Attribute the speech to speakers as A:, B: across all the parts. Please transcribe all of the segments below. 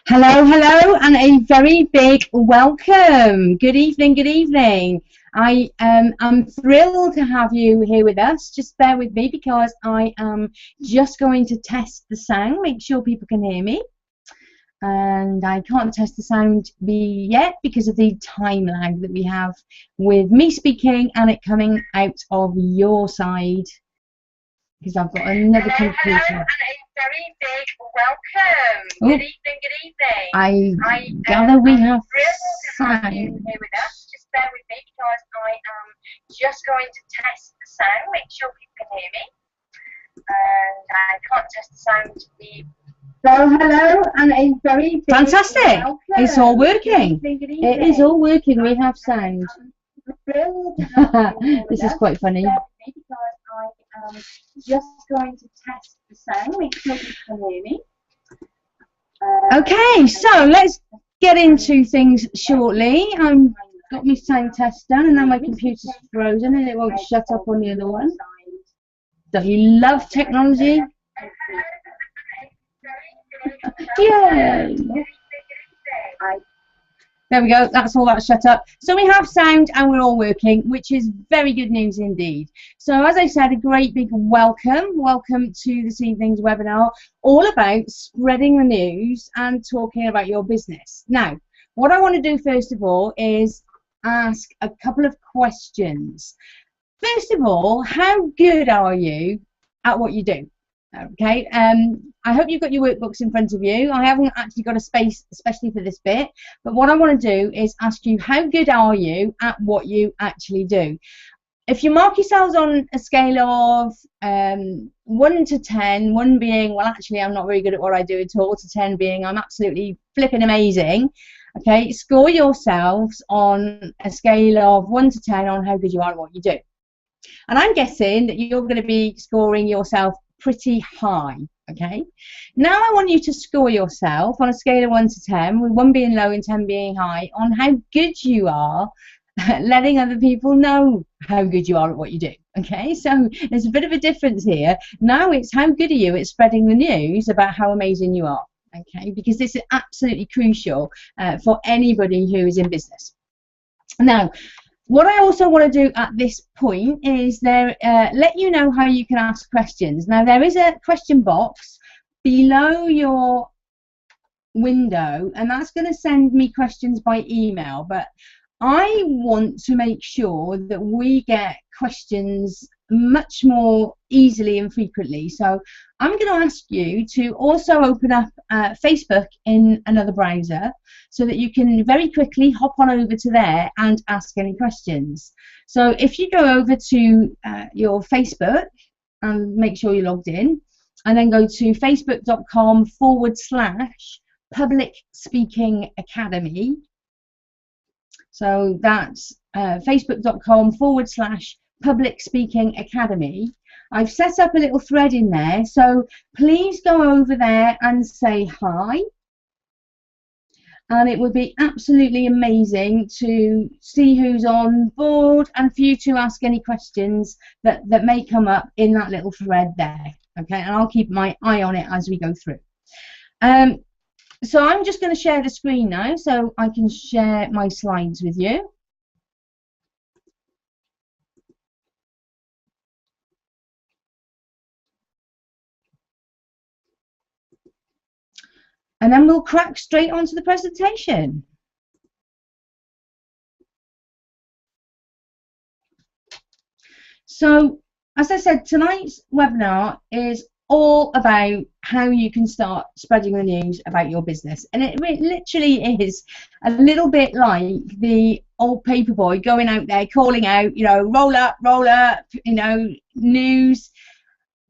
A: Hello, hello, and a very big welcome. Good evening, good evening. I'm thrilled to have you here with us. Just bear with me because I am just going to test the sound, make sure people can hear me. And I can't test the sound yet because of the time lag that we have with me speaking and it coming out of your side because I've got another computer.
B: Hello, and a very big welcome. Good evening, good evening.
A: I gather we have
B: sound. Here with us. Just bear with me because I am just going to test the sound, make sure people can hear me. And I can't test the sound.
A: Hello, and a very big fantastic. Welcome. It's all working. It is all working. We have sound. This is quite funny. I'm just going to test the sound, make sure you can hear me. Okay, so let's get into things shortly. I've got my sound test done and now my computer's frozen and it won't shut up on the other one. Don't you love technology? Yay! There we go, that's all that shut up. So we have sound and we're all working, which is very good news indeed. So as I said, a great big welcome. Welcome to this evening's webinar, all about spreading the news and talking about your business. Now, what I want to do first of all is ask a couple of questions. First of all, how good are you at what you do? Okay, I hope you've got your workbooks in front of you. I haven't actually got a space especially for this bit, but what I want to do is ask you, how good are you at what you actually do? If you mark yourselves on a scale of 1 to 10, 1 being, well, actually, I'm not very good at what I do at all, to 10 being, I'm absolutely flipping amazing, okay, score yourselves on a scale of 1 to 10 on how good you are at what you do. And I'm guessing that you're going to be scoring yourself pretty high, okay? Now I want you to score yourself on a scale of 1 to 10, with 1 being low and 10 being high, on how good you are at letting other people know how good you are at what you do, okay? So there's a bit of a difference here. Now it's how good are you at spreading the news about how amazing you are, okay? Because this is absolutely crucial for anybody who is in business. Now, what I also want to do at this point is let you know how you can ask questions. Now, there is a question box below your window, and that's going to send me questions by email, but I want to make sure that we get questions much more easily and frequently. So I'm going to ask you to also open up Facebook in another browser so that you can very quickly hop on over to there and ask any questions. So if you go over to your Facebook and make sure you're logged in, and then go to facebook.com/Public Speaking Academy. So that's facebook.com/Public Speaking Academy. I've set up a little thread in there, so please go over there and say hi. And it would be absolutely amazing to see who's on board and for you to ask any questions that may come up in that little thread there. Okay, and I'll keep my eye on it as we go through. So I'm just going to share the screen now so I can share my slides with you. And then we'll crack straight onto the presentation. So, as I said, tonight's webinar is all about how you can start spreading the news about your business. And it literally is a little bit like the old paperboy going out there calling out, you know, roll up, you know, news.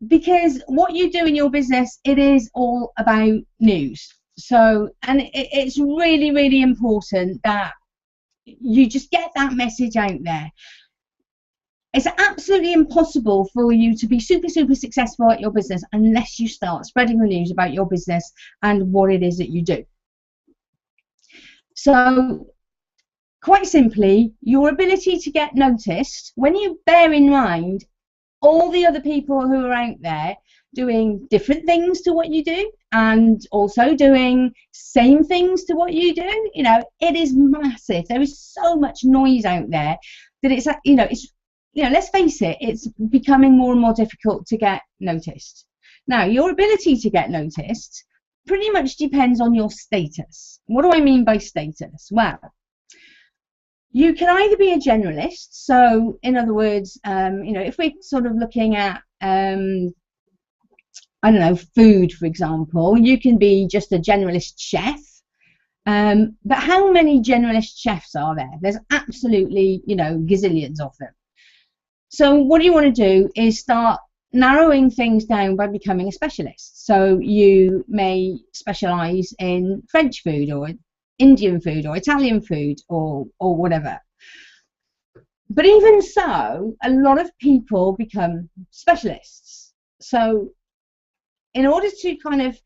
A: Because what you do in your business, it is all about news. So, and it's really, really important that you just get that message out there. It's absolutely impossible for you to be super, super successful at your business unless you start spreading the news about your business and what it is that you do. So, quite simply, your ability to get noticed, when you bear in mind all the other people who are out there doing different things to what you do and also doing same things to what you do. You know, it is massive. There is so much noise out there that it's, you know, let's face it, it's becoming more and more difficult to get noticed. Now, your ability to get noticed pretty much depends on your status. What do I mean by status? Well, you can either be a generalist, so in other words, you know, if we're sort of looking at, I don't know, food, for example, you can be just a generalist chef. But how many generalist chefs are there? There's absolutely, you know, gazillions of them. So what you want to do is start narrowing things down by becoming a specialist. So you may specialize in French food or Indian food or Italian food or whatever. But even so, a lot of people become specialists. So in order to kind of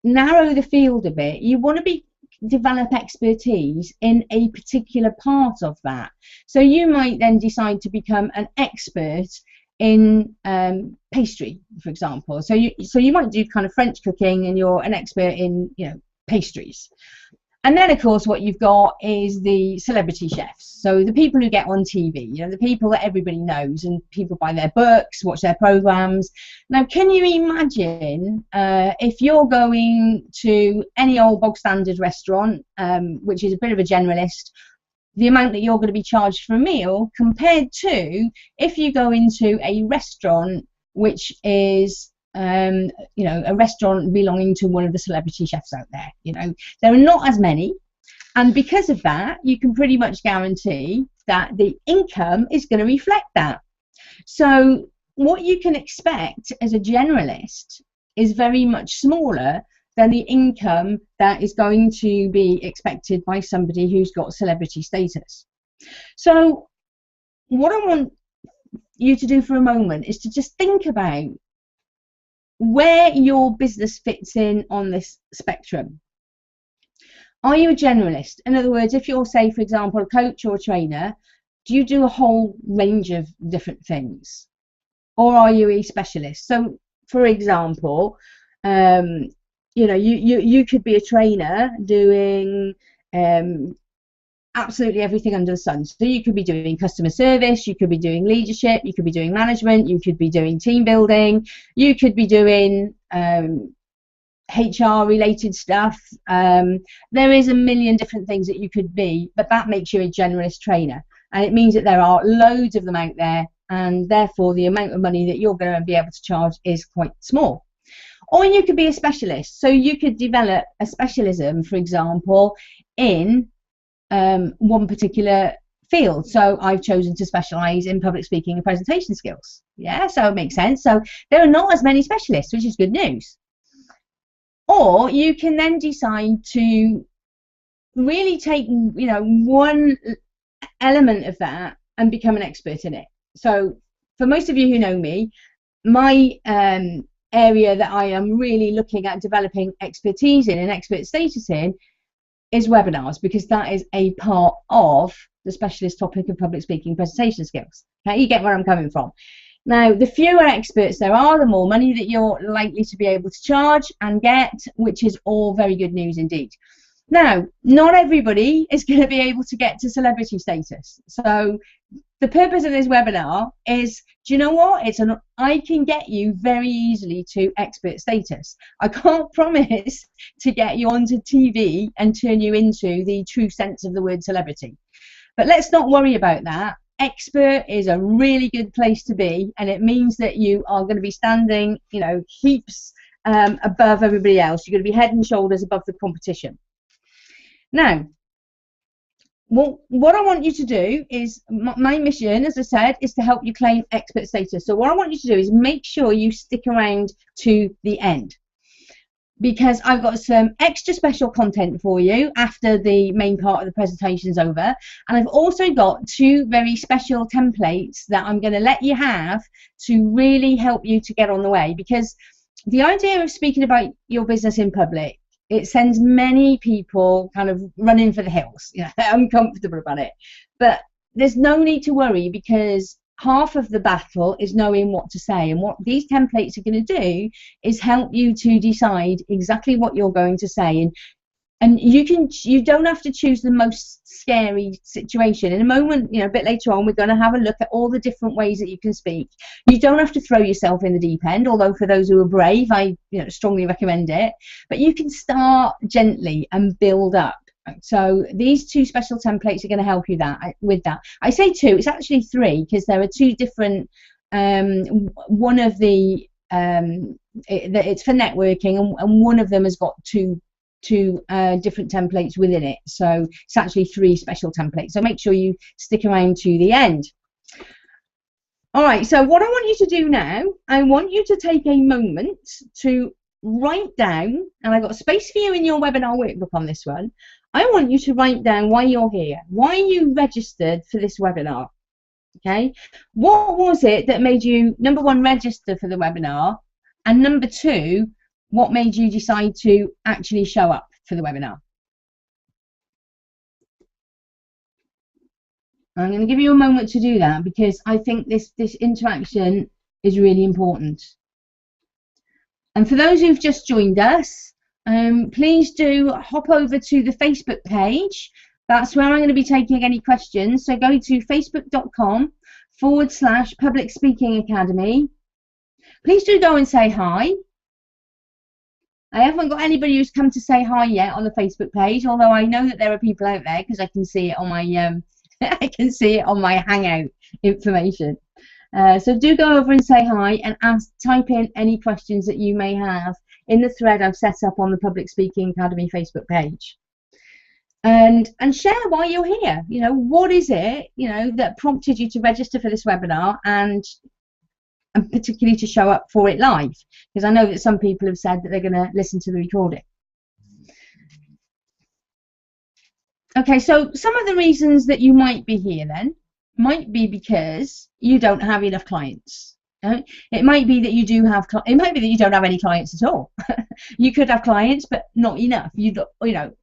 A: narrow the field a bit, you want to develop expertise in a particular part of that. So you might then decide to become an expert in pastry, for example. So you might do kind of French cooking and you're an expert in, you know, pastries. And then, of course, what you've got is the celebrity chefs. So the people who get on TV, you know, the people that everybody knows, and people buy their books, watch their programs. Now, can you imagine if you're going to any old bog standard restaurant, which is a bit of a generalist, the amount that you're going to be charged for a meal compared to if you go into a restaurant which is you know, a restaurant belonging to one of the celebrity chefs out there. You know, there are not as many, and because of that, you can pretty much guarantee that the income is going to reflect that. So what you can expect as a generalist is very much smaller than the income that is going to be expected by somebody who's got celebrity status. So what I want you to do for a moment is to just think about where your business fits in on this spectrum. Are you a generalist? In other words, if you're, say, for example, a coach or a trainer, do you do a whole range of different things? Or are you a specialist? So, for example, you know, you could be a trainer doing absolutely everything under the sun. So you could be doing customer service, you could be doing leadership, you could be doing management, you could be doing team building, you could be doing HR related stuff. There is a million different things that you could be, but that makes you a generalist trainer, and it means that there are loads of them out there, and therefore the amount of money that you're going to be able to charge is quite small. Or you could be a specialist, so you could develop a specialism, for example, in one particular field. So I've chosen to specialize in public speaking and presentation skills. Yeah, so it makes sense. So there are not as many specialists, which is good news. Or you can then decide to really take, you know, one element of that and become an expert in it. So for most of you who know me, my area that I am really looking at developing expertise in and expert status in is webinars, because that is a part of the specialist topic of public speaking presentation skills. Okay, you get where I'm coming from. Now, the fewer experts there are, the more money that you're likely to be able to charge and get, which is all very good news indeed. Now, not everybody is going to be able to get to celebrity status. So the purpose of this webinar is, do you know what? I can get you very easily to expert status. I can't promise to get you onto TV and turn you into the true sense of the word celebrity. But let's not worry about that. Expert is a really good place to be, and it means that you are going to be standing, you know, heaps above everybody else. You're going to be head and shoulders above the competition. Now, what I want you to do is, my mission, as I said, is to help you claim expert status. So what I want you to do is make sure you stick around to the end, because I've got some extra special content for you after the main part of the presentation is over, and I've also got 2 very special templates that I'm going to let you have to really help you to get on the way, because the idea of speaking about your business in public, it sends many people kind of running for the hills. You know, they're uncomfortable about it. But there's no need to worry, because half of the battle is knowing what to say, and what these templates are going to do is help you to decide exactly what you're going to say. And you don't have to choose the most scary situation. In a moment, a bit later on, we're going to have a look at all the different ways that you can speak. You don't have to throw yourself in the deep end, although for those who are brave, I strongly recommend it. But you can start gently and build up. So these 2 special templates are going to help you with that. I say 2, it's actually 3, because there are 2 different. One of the it's for networking, and one of them has got two different templates within it. So it's actually 3 special templates. So make sure you stick around to the end. All right. So what I want you to do now, I want you to take a moment to write down, and I've got space for you in your webinar workbook on this one. I want you to write down why you're here, why you registered for this webinar. Okay, what was it that made you, number 1, register for the webinar, and number 2, what made you decide to actually show up for the webinar? I'm going to give you a moment to do that, because I think this interaction is really important. And for those who've just joined us, please do hop over to the Facebook page. That's where I'm going to be taking any questions. So go to facebook.com/Public Speaking Academy. Please do go and say hi. I haven't got anybody who's come to say hi yet on the Facebook page, although I know that there are people out there, because I can see it on my I can see it on my Hangout information. So do go over and say hi, and type in any questions that you may have in the thread I've set up on the Public Speaking Academy Facebook page. And share why you're here. What is it that prompted you to register for this webinar, and particularly to show up for it live, because I know that some people have said that they're going to listen to the recording. Okay, so some of the reasons that you might be here then might be because you don't have enough clients. It might be that you do have. It might be that you don't have any clients at all. You could have clients, but not enough. You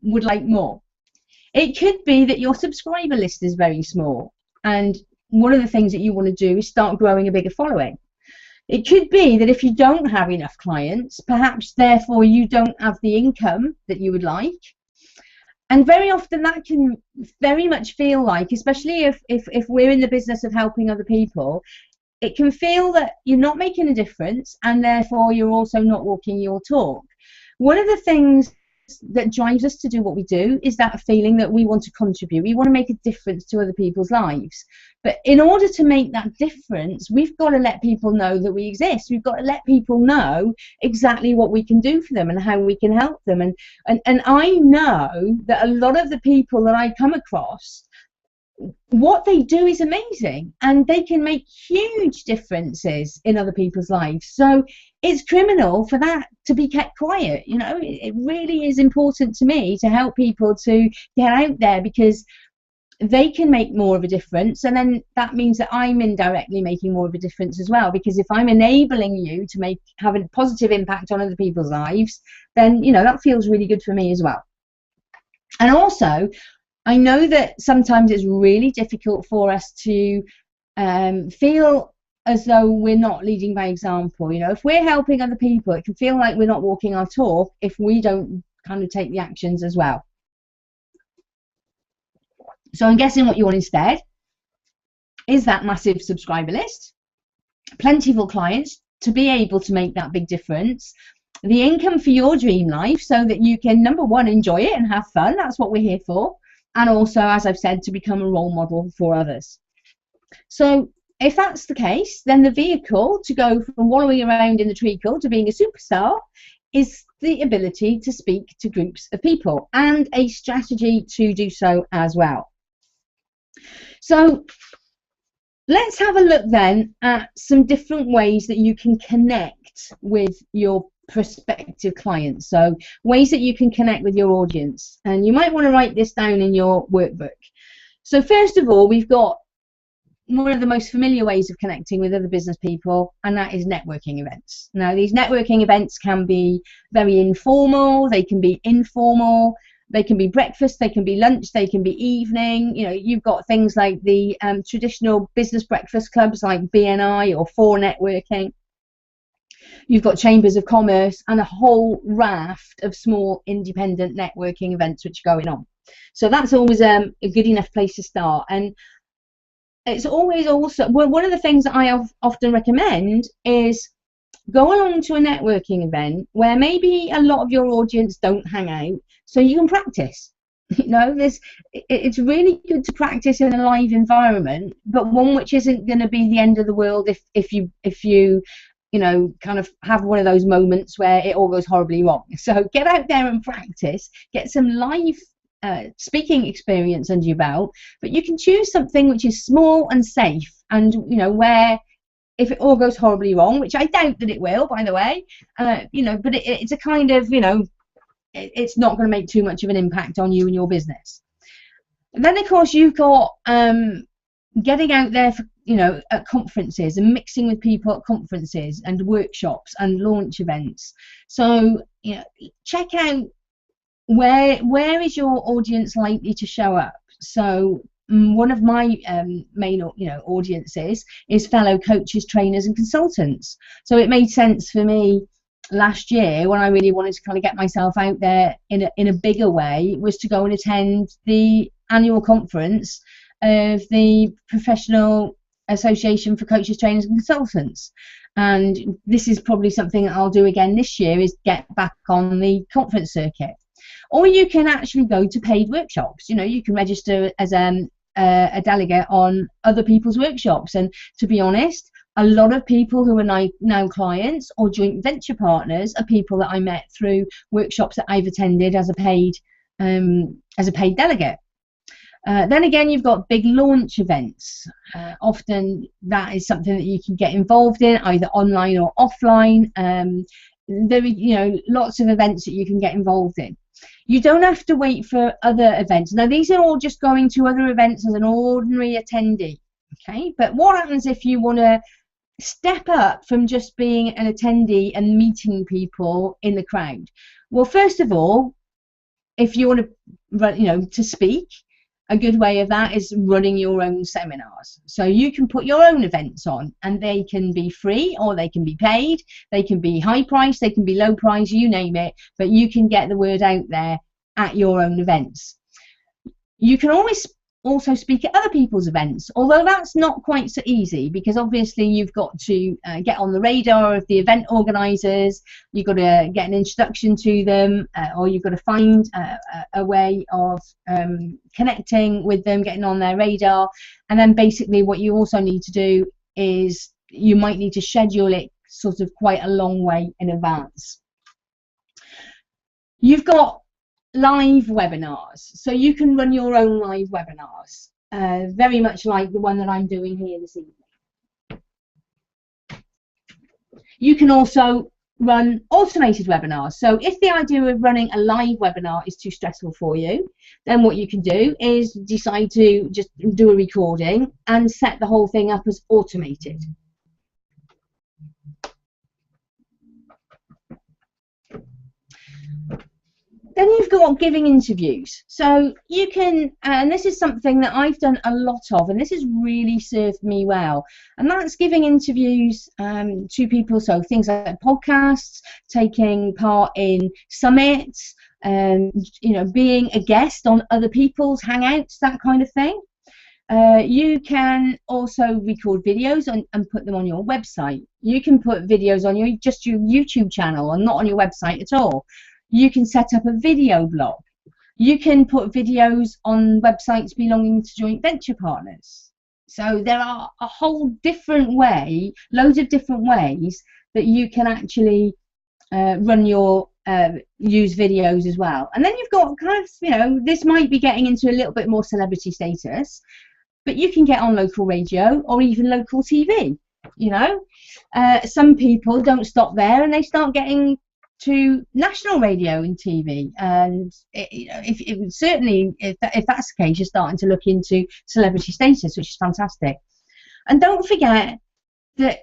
A: would like more. It could be that your subscriber list is very small, and one of the things that you want to do is start growing a bigger following. It could be that if you don't have enough clients, perhaps therefore you don't have the income that you would like. And very often that can very much feel like, especially if we're in the business of helping other people, it can feel that you're not making a difference, and therefore you're also not walking your talk. One of the things that drives us to do what we do is that feeling that we want to contribute, we want to make a difference to other people's lives. But in order to make that difference, we've got to let people know that we exist. We've got to let people know exactly what we can do for them and how we can help them. And I know that a lot of the people that I come across, what they do is amazing, and they can make huge differences in other people's lives. So it's criminal for that to be kept quiet. It really is important to me to help people to get out there, because they can make more of a difference, and then that means that I'm indirectly making more of a difference as well, because if I'm enabling you to have a positive impact on other people's lives, then that feels really good for me as well. And also, I know that sometimes it's really difficult for us to feel as though we're not leading by example. If we're helping other people, it can feel like we're not walking our talk if we don't kind of take the actions as well. So I'm guessing what you want instead is that massive subscriber list, plentiful clients to be able to make that big difference, the income for your dream life so that you can, number 1, enjoy it and have fun. That's what we're here for. And also, as I've said, to become a role model for others. So if that's the case, then the vehicle to go from wallowing around in the treacle to being a superstar is the ability to speak to groups of people, and a strategy to do so as well. So let's have a look then at some different ways that you can connect with your prospective clients. So ways that you can connect with your audience, and you might want to write this down in your workbook. So first of all, we've got one of the most familiar ways of connecting with other business people, and that is networking events. Now, these networking events can be very informal, they can be informal, They can be breakfast, they can be lunch, they can be evening. You know, you've got things like the traditional business breakfast clubs like BNI or For Networking. You've got chambers of commerce and a whole raft of small independent networking events which are going on. So that's always a good enough place to start. And it's always also, one of the things that I often recommend is go along to a networking event where maybe a lot of your audience don't hang out, so you can practice. You know, it's really good to practice in a live environment, but one which isn't going to be the end of the world if you know, kind of have one of those moments where it all goes horribly wrong. So get out there and practice, get some live speaking experience under your belt, but you can choose something which is small and safe, and you know, where if it all goes horribly wrong, which I doubt that it will, by the way, you know, but it's a kind of, you know, it's not going to make too much of an impact on you and your business. And then of course you've got getting out there for, you know, at conferences and mixing with people at conferences and workshops and launch events. So, you know, check out where is your audience likely to show up. So one of my main, you know, audiences is fellow coaches, trainers and consultants. So it made sense for me last year, when I really wanted to kind of get myself out there in a bigger way, was to go and attend the annual conference of the Professional Association for Coaches, Trainers and Consultants. And this is probably something that I'll do again this year, is get back on the conference circuit. Or you can actually go to paid workshops. You know, you can register as a delegate on other people's workshops. And to be honest, a lot of people who are now clients or joint venture partners are people that I met through workshops that I've attended as a paid delegate. Then again, you've got big launch events. Often that is something that you can get involved in, either online or offline. There are, you know, lots of events that you can get involved in. You don't have to wait for other events. Now, these are all just going to other events as an ordinary attendee, okay? But what happens if you want to step up from just being an attendee and meeting people in the crowd? Well, first of all, if you want to, you know, to speak, a good way of that is running your own seminars. So you can put your own events on, and they can be free or they can be paid. They can be high price, they can be low price, you name it, but you can get the word out there at your own events. You can always also speak at other people's events, although that's not quite so easy, because obviously you've got to get on the radar of the event organisers, you've got to get an introduction to them, or you've got to find a way of connecting with them, getting on their radar. And then basically what you also need to do is you might need to schedule it sort of quite a long way in advance. You've got live webinars, so you can run your own live webinars, very much like the one that I'm doing here this evening. You can also run automated webinars. So if the idea of running a live webinar is too stressful for you, then what you can do is decide to just do a recording and set the whole thing up as automated. Then you've got giving interviews. So you can, and this is something that I've done a lot of, and this has really served me well, and that's giving interviews to people. So things like podcasts, taking part in summits, you know, being a guest on other people's hangouts, that kind of thing. You can also record videos and put them on your website. You can put videos on your YouTube channel and not on your website at all. You can set up a video blog. You can put videos on websites belonging to joint venture partners. So there are a whole different way, loads of different ways that you can actually run your use videos as well. And then you've got kind of, you know, this might be getting into a little bit more celebrity status, but you can get on local radio or even local TV. You know, some people don't stop there and they start getting to national radio and TV, and certainly if that's the case, you're starting to look into celebrity status, which is fantastic. And don't forget that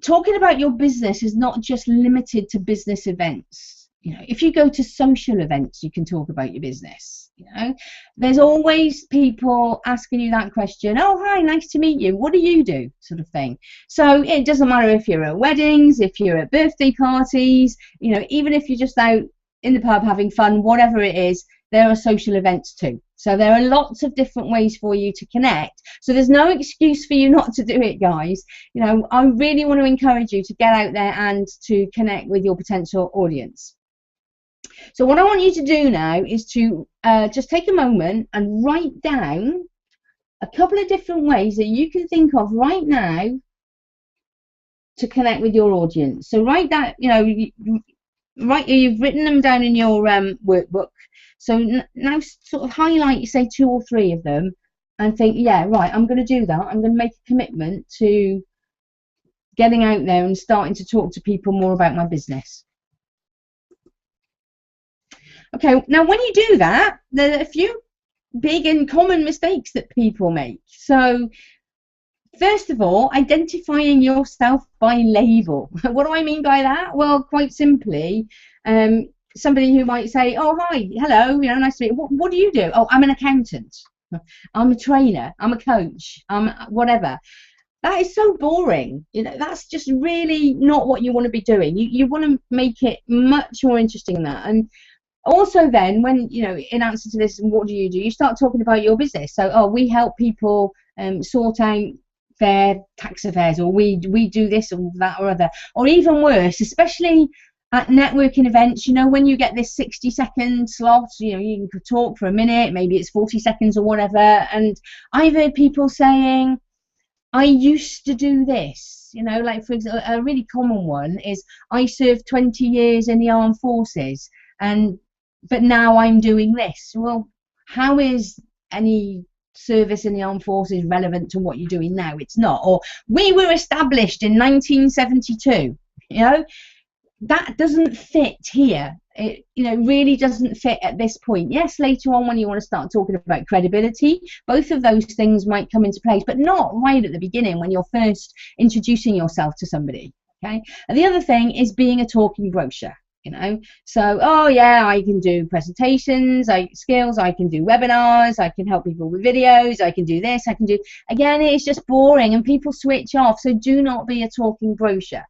A: talking about your business is not just limited to business events. You know, if you go to social events, you can talk about your business. You know, there's always people asking you that question. Oh, hi, nice to meet you. What do you do? Sort of thing. So it doesn't matter if you're at weddings, if you're at birthday parties, you know, even if you're just out in the pub having fun, whatever it is, there are social events too. So there are lots of different ways for you to connect. So there's no excuse for you not to do it, guys. You know, I really want to encourage you to get out there and to connect with your potential audience. So what I want you to do now is to just take a moment and write down a couple of different ways that you can think of right now to connect with your audience. So write that, you know, you've written them down in your workbook. So now sort of highlight, say, 2 or 3 of them and think, yeah, right, I'm going to do that. I'm going to make a commitment to getting out there and starting to talk to people more about my business. Okay, now when you do that, there are a few big and common mistakes that people make. So first of all, identifying yourself by label. What do I mean by that? Well, quite simply, somebody who might say, oh, hi, hello, you know, nice to meet you. What do you do? Oh, I'm an accountant. I'm a trainer. I'm a coach. I'm whatever. That is so boring. You know, that's just really not what you want to be doing. You want to make it much more interesting than that. And also then, when, you know, in answer to this, what do? You start talking about your business. So, oh, we help people sort out their tax affairs, or we do this or that or other. Or even worse, especially at networking events, you know, when you get this 60-second slot, you know, you can talk for a minute, maybe it's 40 seconds or whatever. And I've heard people saying, I used to do this. You know, like, for example, a really common one is, I served 20 years in the armed forces, but now I'm doing this. Well, how is any service in the armed forces relevant to what you're doing now? It's not. Or, we were established in 1972. You know, that doesn't fit here. It, you know, really doesn't fit at this point. Yes, later on when you want to start talking about credibility, both of those things might come into place, but not right at the beginning when you're first introducing yourself to somebody. Okay. And the other thing is being a talking brochure. You know, so, oh yeah, I can do presentations, skills, I can do webinars, I can help people with videos, I can do this, I can do, again, it's just boring and people switch off. So do not be a talking brochure.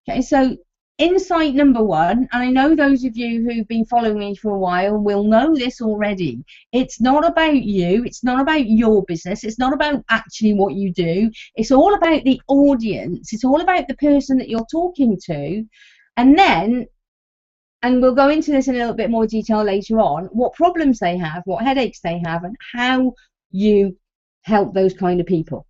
A: Okay, so insight number 1, and I know those of you who've been following me for a while will know this already. It's not about you, it's not about your business, it's not about actually what you do, it's all about the audience, it's all about the person that you're talking to. And then, and we'll go into this in a little bit more detail later on, what problems they have, what headaches they have, and how you help those kind of people.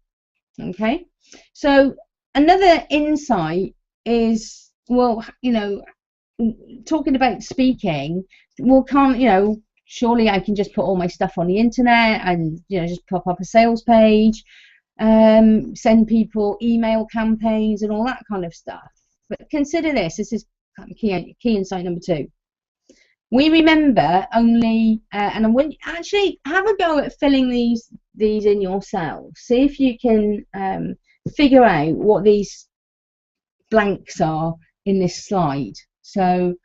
A: Okay, so another insight is, well, you know, talking about speaking, well, you know, surely I can just put all my stuff on the internet and, you know, just pop up a sales page, send people email campaigns and all that kind of stuff. But consider this is key insight number 2. We remember only, and I want actually have a go at filling these in yourself. See if you can figure out what these blanks are in this slide. So,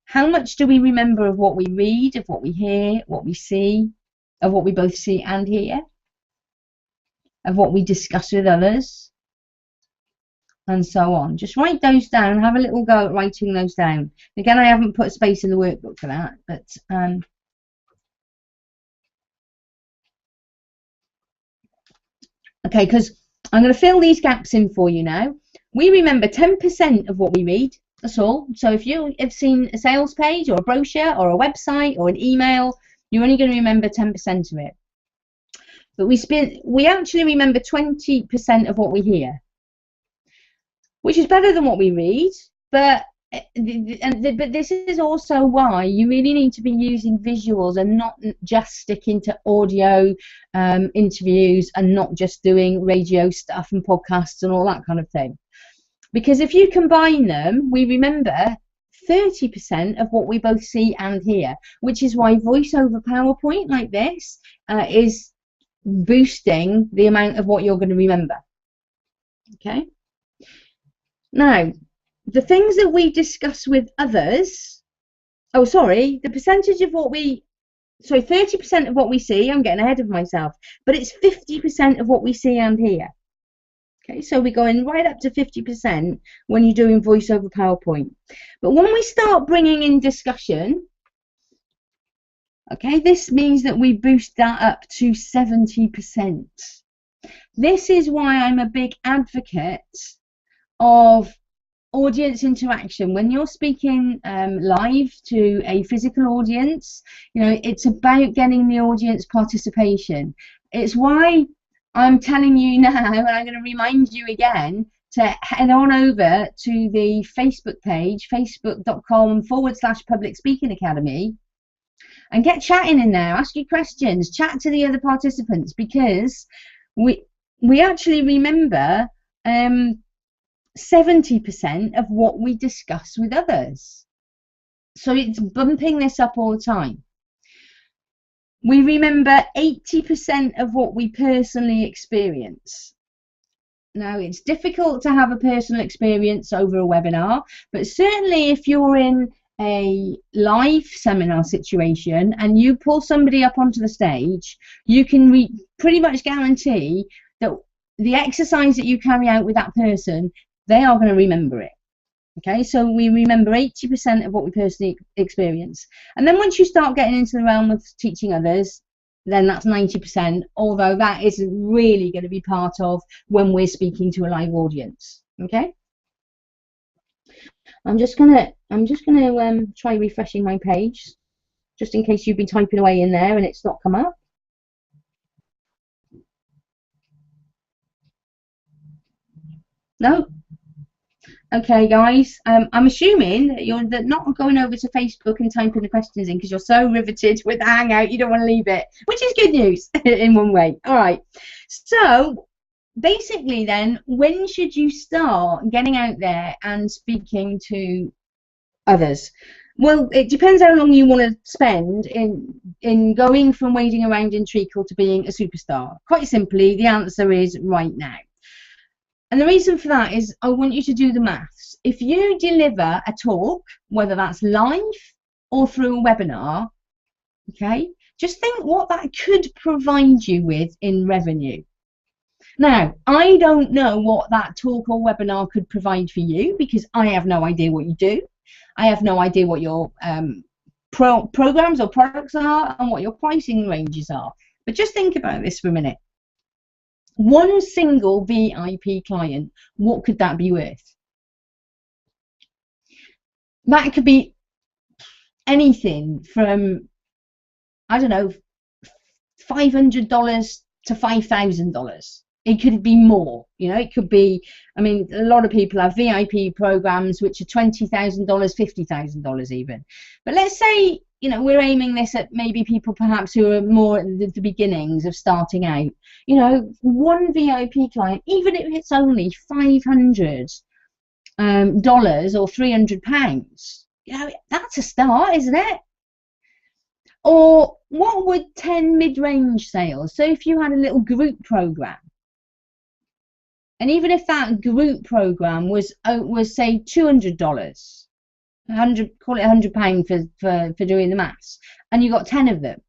A: how much do we remember of what we read, of what we hear, what we see, of what we both see and hear, of what we discuss with others, and so on? Just write those down. Have a little go at writing those down. Again, I haven't put space in the workbook for that, but okay, because I'm going to fill these gaps in for you now. We remember 10% of what we read. That's all. So if you have seen a sales page or a brochure or a website or an email, you're only going to remember 10% of it. But we actually remember 20% of what we hear, which is better than what we read, but this is also why you really need to be using visuals and not just sticking to audio interviews and not just doing radio stuff and podcasts and all that kind of thing. Because if you combine them, we remember 30% of what we both see and hear, which is why voice over PowerPoint like this is boosting the amount of what you're going to remember. Okay. Now, the things that we discuss with others, oh sorry, the percentage of what we, so 30% of what we see, I'm getting ahead of myself, but it's 50% of what we see and hear. Okay, so we're going right up to 50% when you're doing voice over PowerPoint. But when we start bringing in discussion, okay, this means that we boost that up to 70%. This is why I'm a big advocate of audience interaction. When you're speaking live to a physical audience, you know, it's about getting the audience participation. It's why I'm telling you now, and I'm going to remind you again, to head on over to the Facebook page, facebook.com/Public Speaking Academy, and get chatting in there, ask your questions, chat to the other participants, because we actually remember 70% of what we discuss with others. So it's bumping this up all the time. We remember 80% of what we personally experience. Now, it's difficult to have a personal experience over a webinar, but certainly if you're in a live seminar situation and you pull somebody up onto the stage, you can pretty much guarantee that the exercise that you carry out with that person, they are going to remember it. Okay, so we remember 80% of what we personally experience. And then once you start getting into the realm of teaching others, then that's 90%, although that isn't really going to be part of when we're speaking to a live audience. Okay? I'm just gonna try refreshing my page, just in case you've been typing away in there and it's not come up. No? Okay, guys, I'm assuming that you're not going over to Facebook and typing the questions in because you're so riveted with the Hangout you don't want to leave it, which is good news in one way. All right, so basically then, when should you start getting out there and speaking to others? Well, it depends how long you want to spend in going from wading around in treacle to being a superstar. Quite simply, the answer is right now. And the reason for that is I want you to do the maths. If you deliver a talk, whether that's live or through a webinar, okay, just think what that could provide you with in revenue. Now, I don't know what that talk or webinar could provide for you because I have no idea what you do. I have no idea what your programs or products are and what your pricing ranges are. But just think about this for a minute. One single VIP client, what could that be worth? That could be anything from, I don't know, $500 to $5,000. It could be more, you know, it could be, I mean, a lot of people have VIP programs which are $20,000, $50,000 even. But let's say, you know, we're aiming this at maybe people perhaps who are more at the beginnings of starting out. You know, one VIP client, even if it's only $500 or £300, you know, that's a start, isn't it? Or what would 10 mid-range sales? So if you had a little group program, and even if that group program was say $200, call it £100 for doing the maths, and you got 10 of them,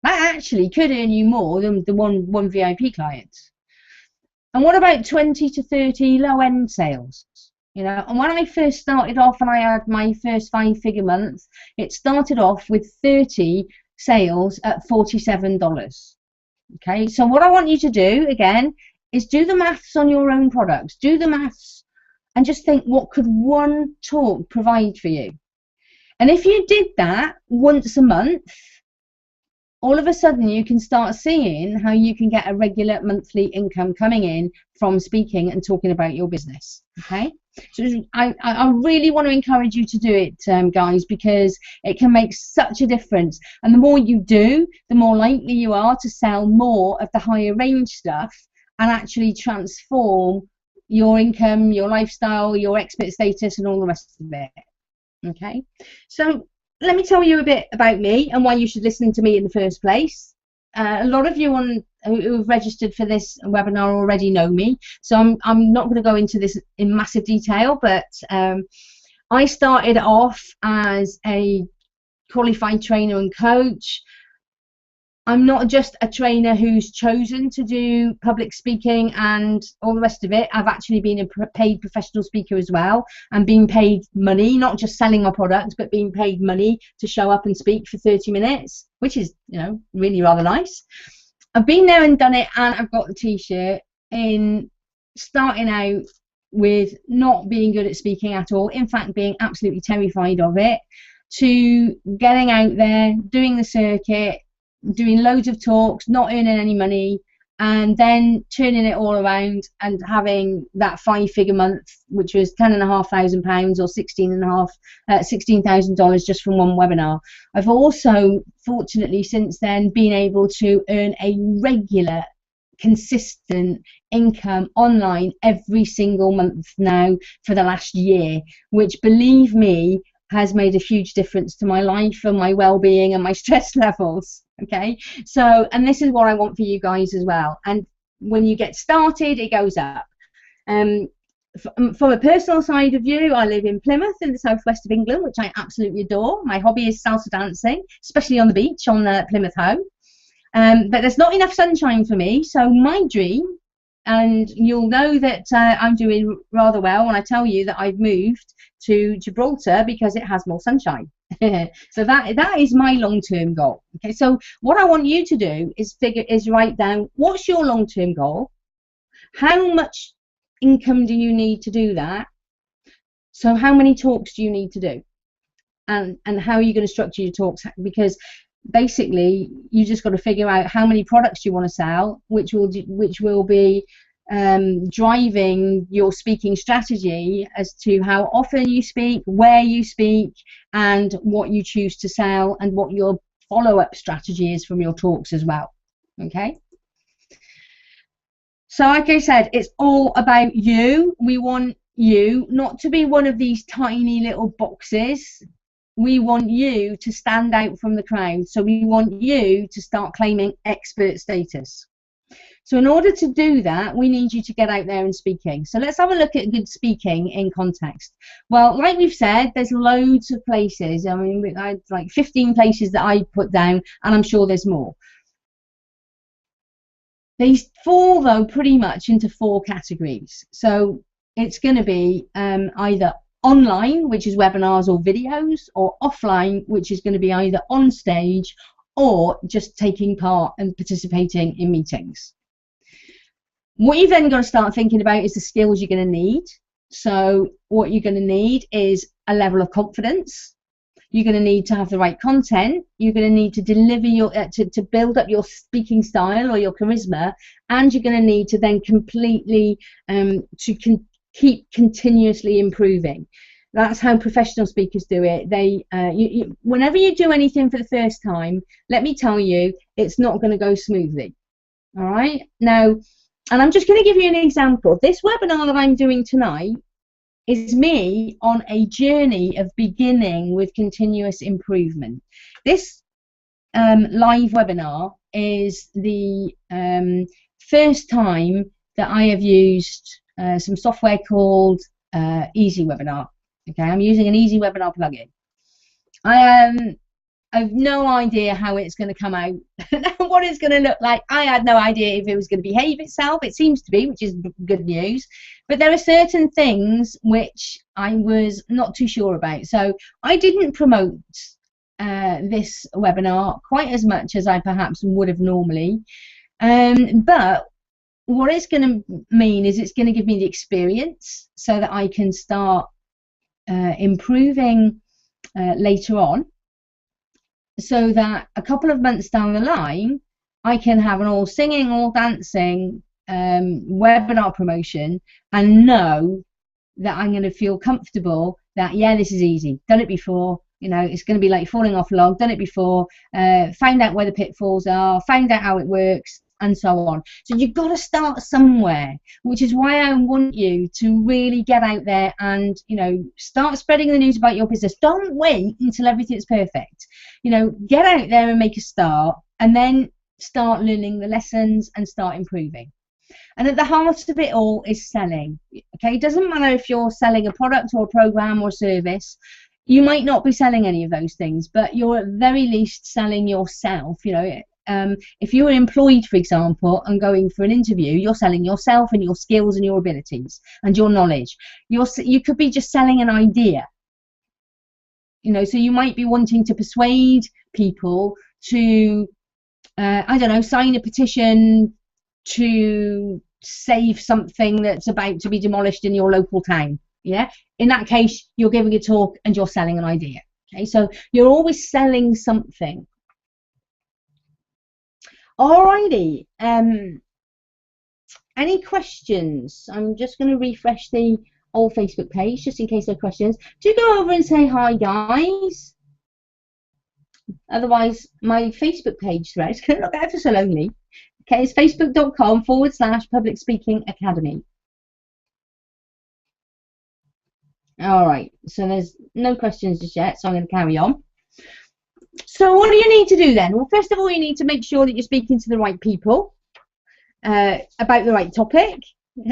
A: that actually could earn you more than the one VIP client. And what about 20 to 30 low-end sales? You know, and when I first started off and I had my first 5-figure month, it started off with 30 sales at $47. Okay, so what I want you to do again is do the maths on your own products. Do the maths and just think, what could one talk provide for you? And if you did that once a month, all of a sudden you can start seeing how you can get a regular monthly income coming in from speaking and talking about your business. Okay, so I really want to encourage you to do it, guys, because it can make such a difference. And the more you do, the more likely you are to sell more of the higher range stuff and actually transform your income, your lifestyle, your expert status, and all the rest of it. Okay, so let me tell you a bit about me and why you should listen to me in the first place. A lot of you on who have registered for this webinar already know me, so I'm not going to go into this in massive detail, but I started off as a qualified trainer and coach. I'm not just a trainer who's chosen to do public speaking and all the rest of it. I've actually been a paid professional speaker as well, and being paid money, not just selling my product, but being paid money to show up and speak for 30 minutes, which is, you know, really rather nice. I've been there and done it, and I've got the t-shirt in starting out with not being good at speaking at all, in fact being absolutely terrified of it, to getting out there, doing the circuit, doing loads of talks, not earning any money, and then turning it all around and having that 5-figure month, which was £10,500 or $16,000 just from one webinar. I've also, fortunately, since then been able to earn a regular, consistent income online every single month now for the last year, which, believe me, has made a huge difference to my life and my well-being and my stress levels. Okay, so, and this is what I want for you guys as well. And when you get started, it goes up. From a personal side of view, I live in Plymouth in the southwest of England, which I absolutely adore. My hobby is salsa dancing, especially on the beach on Plymouth Hoe. But there's not enough sunshine for me, so my dream, and you'll know that I'm doing rather well when I tell you that I've moved to Gibraltar because it has more sunshine. So that is my long-term goal. Okay, so what I want you to do is write down, what's your long-term goal, how much income do you need to do that, so how many talks do you need to do, and how are you going to structure your talks, because basically you just got to figure out how many products you want to sell, which will be driving your speaking strategy as to how often you speak, where you speak, and what you choose to sell, and what your follow-up strategy is from your talks as well. Okay, so like I said, it's all about you. We want you not to be one of these tiny little boxes. We want you to stand out from the crowd, so we want you to start claiming expert status. So in order to do that, we need you to get out there and speaking. So let's have a look at good speaking in context. Well, like we've said, there's loads of places. I mean, I had like 15 places that I put down, and I'm sure there's more. They fall, though, pretty much into 4 categories. So it's going to be either online, which is webinars or videos, or offline, which is going to be either on stage or just taking part and participating in meetings. What you've then got to start thinking about is the skills you're going to need. So what you're going to need is a level of confidence. You're going to need to have the right content. You're going to need to deliver your to build up your speaking style or your charisma, and you're going to need to then completely keep continuously improving. That's how professional speakers do it. They whenever you do anything for the first time, let me tell you, it's not going to go smoothly. All right, now, and I'm just going to give you an example. This webinar that I'm doing tonight is me on a journey of beginning with continuous improvement. This live webinar is the first time that I have used some software called Easy Webinar. Okay, I'm using an Easy Webinar plugin. I have no idea how it's going to come out, what it's going to look like. I had no idea if it was going to behave itself. It seems to be, which is good news. But there are certain things which I was not too sure about. So I didn't promote this webinar quite as much as I perhaps would have normally. But what it's going to mean is it's going to give me the experience so that I can start improving later on, so that a couple of months down the line I can have an all singing, all dancing webinar promotion and know that I'm going to feel comfortable that, yeah, this is easy, done it before, you know, it's going to be like falling off a log, done it before, found out where the pitfalls are, found out how it works, and so on. So you've got to start somewhere, which is why I want you to really get out there and, you know, start spreading the news about your business. Don't wait until everything's perfect. You know, get out there and make a start, and then start learning the lessons and start improving. And at the heart of it all is selling. Okay, it doesn't matter if you're selling a product or a program or service. You might not be selling any of those things, but you're at very least selling yourself. You know, if you were employed, for example, and going for an interview, you're selling yourself and your skills and your abilities and your knowledge. You could be just selling an idea. You know, so you might be wanting to persuade people to, I don't know, sign a petition to save something that's about to be demolished in your local town. Yeah, in that case, you're giving a talk and you're selling an idea. Okay, so you're always selling something. Alrighty. Any questions? I'm just going to refresh the old Facebook page just in case there are questions. Do go over and say hi, guys. Otherwise, my Facebook page thread is going to look ever so lonely. Okay, it's facebook.com/Public Speaking Academy. All right, so there's no questions just yet, so I'm going to carry on. So what do you need to do then? Well, first of all, you need to make sure that you're speaking to the right people about the right topic,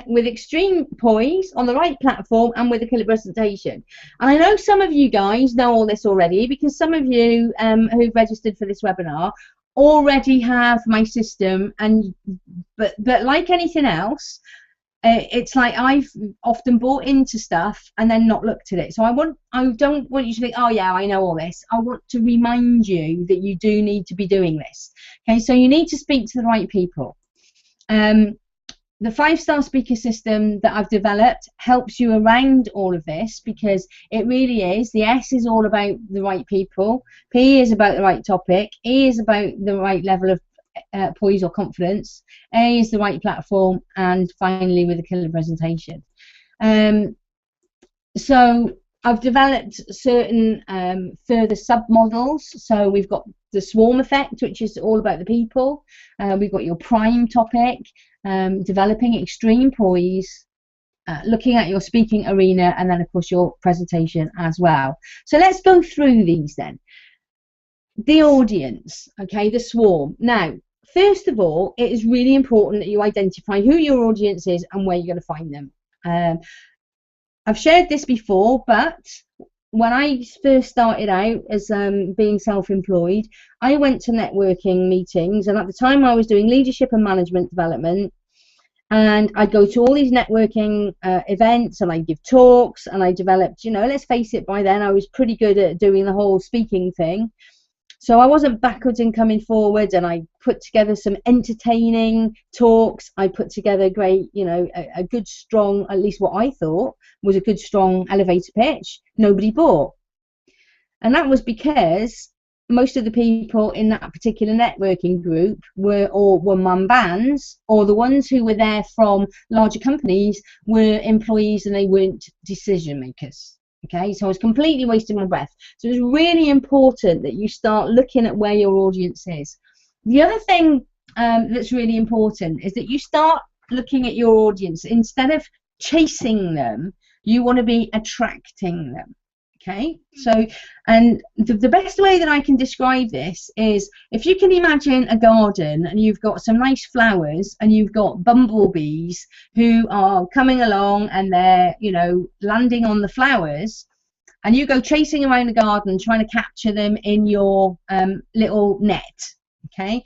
A: with extreme poise, on the right platform, and with a clear presentation. And I know some of you guys know all this already, because some of you who've registered for this webinar already have my system, and but like anything else, it's like I've often bought into stuff and then not looked at it. So I don't want you to think, oh yeah, I know all this. I want to remind you that you do need to be doing this. Okay, so you need to speak to the right people. The 5-star speaker system that I've developed helps you around all of this, because it really is. The S is all about the right people, P is about the right topic, E is about the right level of poise or confidence, A is the right platform, and finally with a killer presentation. So I've developed certain further sub-models. So we've got the swarm effect, which is all about the people. We've got your prime topic, developing extreme poise, looking at your speaking arena, and then of course your presentation as well. So let's go through these then. The audience, okay, the swarm. Now, first of all, it is really important that you identify who your audience is and where you're going to find them. I've shared this before, but when I first started out as being self-employed, I went to networking meetings, and at the time I was doing leadership and management development, and I'd go to all these networking events, and I'd give talks, and I developed, you know, let's face it, by then I was pretty good at doing the whole speaking thing. So I wasn't backwards in coming forward, and I put together some entertaining talks. I put together great, you know, a good, strong, at least what I thought was a good, strong elevator pitch. Nobody bought. And that was because most of the people in that particular networking group were one-man bands, or the ones who were there from larger companies were employees and they weren't decision makers. Okay, so I was completely wasting my breath. So it's really important that you start looking at where your audience is. The other thing that's really important is that you start looking at your audience. Instead of chasing them, you want to be attracting them. Okay, so, and the best way that I can describe this is, if you can imagine a garden and you've got some nice flowers and you've got bumblebees who are coming along and they're, you know, landing on the flowers, and you go chasing around the garden trying to capture them in your little net. Okay,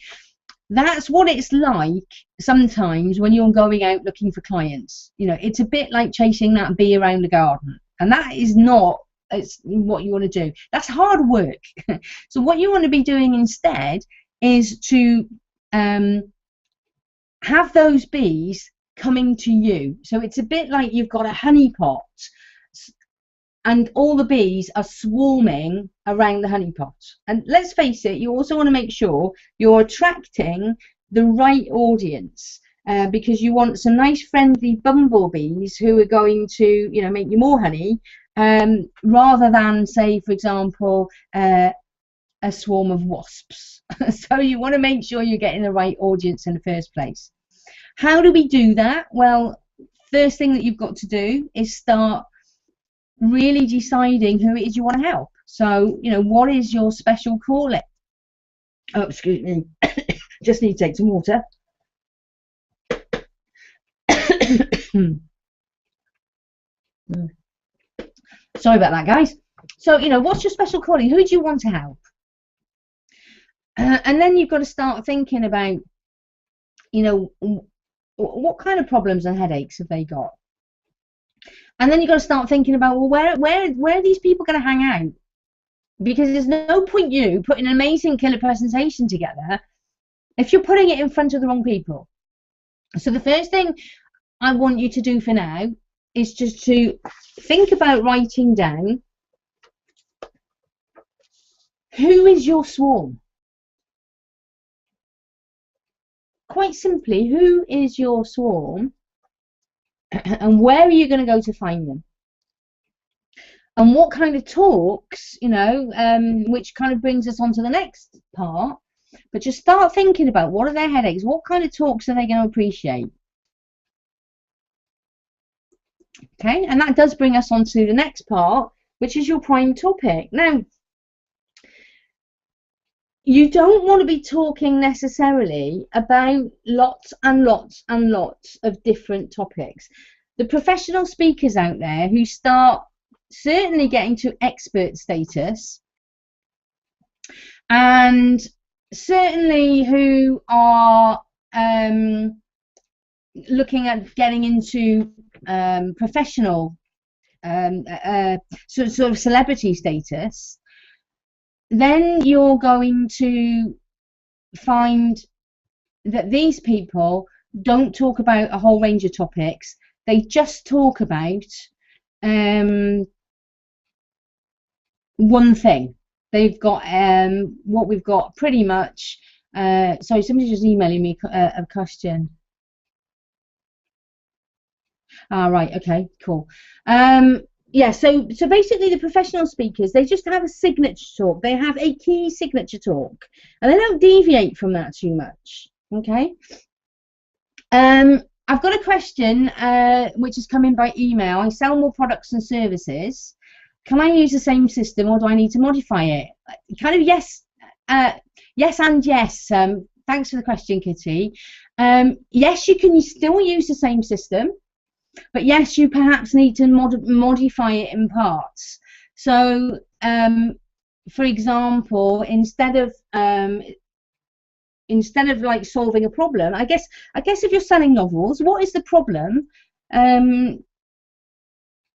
A: that's what it's like sometimes when you're going out looking for clients. You know, it's a bit like chasing that bee around the garden, and that is not what you want to do. That's hard work. So what you want to be doing instead is to have those bees coming to you. So it's a bit like you've got a honey pot and all the bees are swarming around the honey pot. And let's face it, you also want to make sure you're attracting the right audience, because you want some nice friendly bumblebees who are going to, you know, make you more honey, rather than, say, for example, a swarm of wasps. So you want to make sure you're getting the right audience in the first place. How do we do that? Well, first thing that you've got to do is start really deciding who it is you want to help. So, you know, what is your special calling? Oh, excuse me. Just need to take some water. Sorry about that, guys. So, you know, what's your special calling? Who do you want to help? And then you've got to start thinking about, you know, what kind of problems and headaches have they got? And then you've got to start thinking about, well, where are these people going to hang out? Because there's no point you putting an amazing killer presentation together if you're putting it in front of the wrong people. So the first thing I want you to do for now is just to think about writing down who is your swarm. Quite simply, who is your swarm and where are you going to go to find them? And what kind of talks, you know, which kind of brings us on to the next part, but just start thinking about what are their headaches, what kind of talks are they going to appreciate? Okay, and that does bring us on to the next part, which is your prime topic. Now, you don't want to be talking necessarily about lots and lots and lots of different topics. The professional speakers out there who start certainly getting to expert status, and certainly who are looking at getting into professional sort of celebrity status, then you're going to find that these people don't talk about a whole range of topics. They just talk about one thing. They've got what we've got pretty much. Sorry, somebody's just emailing me a question. Right, okay, cool. Yeah, so basically the professional speakers, they just have a signature talk. They have a key signature talk, and they don't deviate from that too much. Okay. I've got a question which has come in by email. I sell more products and services. Can I use the same system, or do I need to modify it? Kind of yes, yes and yes. Thanks for the question, Kitty. Yes, you can still use the same system. But yes, you perhaps need to modify it in parts. So, for example, instead of like solving a problem, I guess if you're selling novels, what is the problem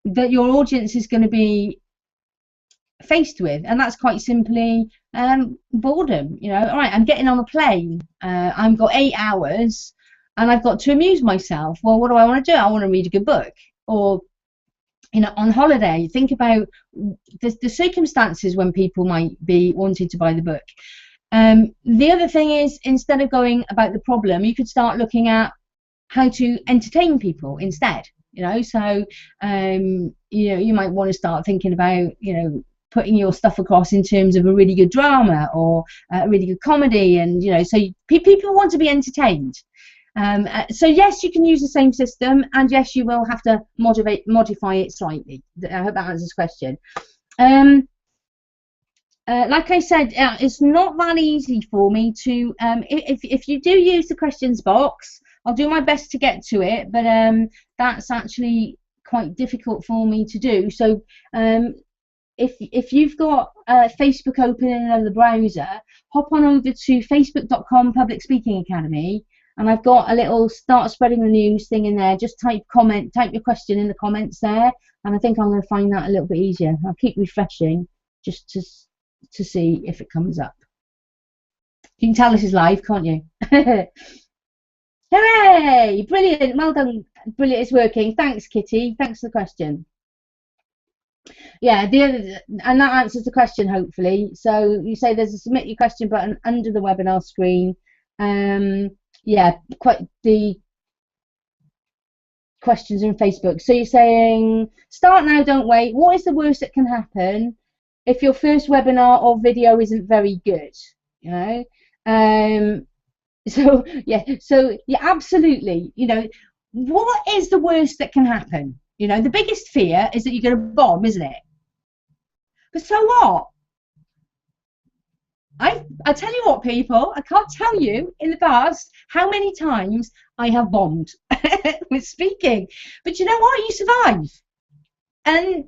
A: that your audience is going to be faced with? And that's quite simply boredom. You know, all right, I'm getting on a plane. I've got 8 hours. And I've got to amuse myself. Well, what do I want to do? I want to read a good book. Or, you know, on holiday, think about the circumstances when people might be wanting to buy the book. The other thing is, instead of going about the problem, you could start looking at how to entertain people instead. You know, so you know, you might want to start thinking about, you know, putting your stuff across in terms of a really good drama or a really good comedy, and you know, so people want to be entertained. So yes, you can use the same system, and yes, you will have to modify it slightly. I hope that answers the question. Like I said, it's not that easy for me to, if you do use the questions box, I'll do my best to get to it, but that's actually quite difficult for me to do. So if you've got Facebook open in another browser, hop on over to facebook.com Public Speaking Academy. And I've got a little start spreading the news thing in there. Just type your question in the comments there, and I think I'm going to find that a little bit easier. I'll keep refreshing just to see if it comes up. You can tell this is live, can't you? Hooray! Brilliant. Well done. Brilliant. It's working. Thanks, Kitty. Thanks for the question. Yeah, and that answers the question, hopefully. So you say there's a submit your question button under the webinar screen. Yeah, quite the questions in Facebook. So you're saying, start now, don't wait. What is the worst that can happen if your first webinar or video isn't very good? You know, so yeah, absolutely. You know, what is the worst that can happen? You know, the biggest fear is that you're going to bomb, isn't it? But so what? I tell you what, people, I can't tell you in the past how many times I have bombed with speaking. But you know what? You survive. And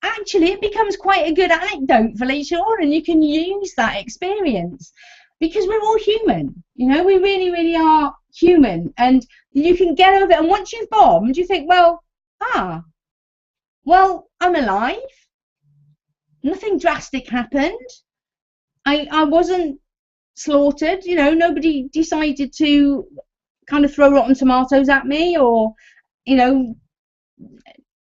A: actually, it becomes quite a good anecdote for later on, and you can use that experience because we're all human. You know, we really, really are human. And you can get over it. And once you've bombed, you think, well, I'm alive. Nothing drastic happened. I wasn't slaughtered, you know, nobody decided to kind of throw rotten tomatoes at me, or, you know,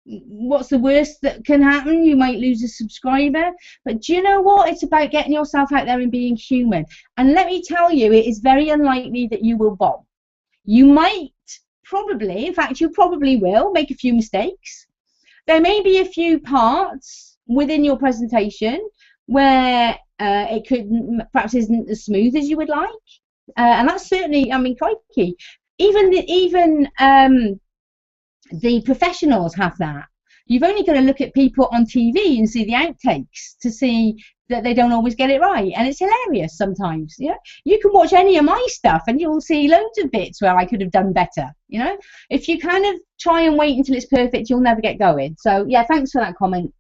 A: what's the worst that can happen? You might lose a subscriber. But do you know what? It's about getting yourself out there and being human. And let me tell you, it is very unlikely that you will bomb. You might probably, in fact, you probably will make a few mistakes. There may be a few parts within your presentation where it could perhaps isn't as smooth as you would like, and that's certainly, I mean, crikey, even the professionals have that. You've only got to look at people on TV and see the outtakes to see that they don't always get it right, and it's hilarious sometimes. You know, you can watch any of my stuff and you'll see loads of bits where I could have done better. You know, if you kind of try and wait until it's perfect, you'll never get going. So yeah, thanks for that comment,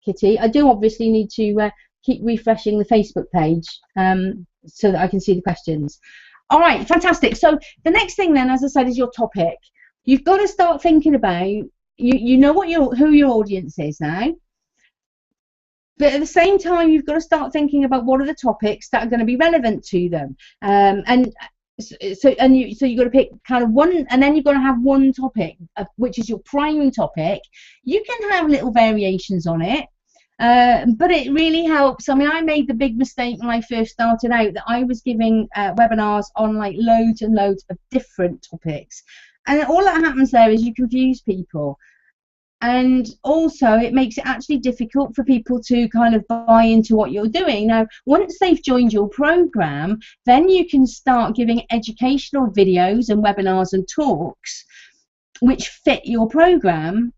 A: Kitty. I do obviously need to keep refreshing the Facebook page so that I can see the questions. All right, fantastic. So the next thing then, as I said, is your topic. You've got to start thinking about, you know what who your audience is now, but at the same time you've got to start thinking about what are the topics that are going to be relevant to them, so you've got to pick kind of one, and then you've got to have one topic which is your prime topic. You can have little variations on it. But it really helps. I mean, I made the big mistake when I first started out that I was giving webinars on like loads and loads of different topics, and all that happens there is you confuse people, and also it makes it actually difficult for people to kind of buy into what you're doing. Now, once they've joined your program, then you can start giving educational videos and webinars and talks which fit your program.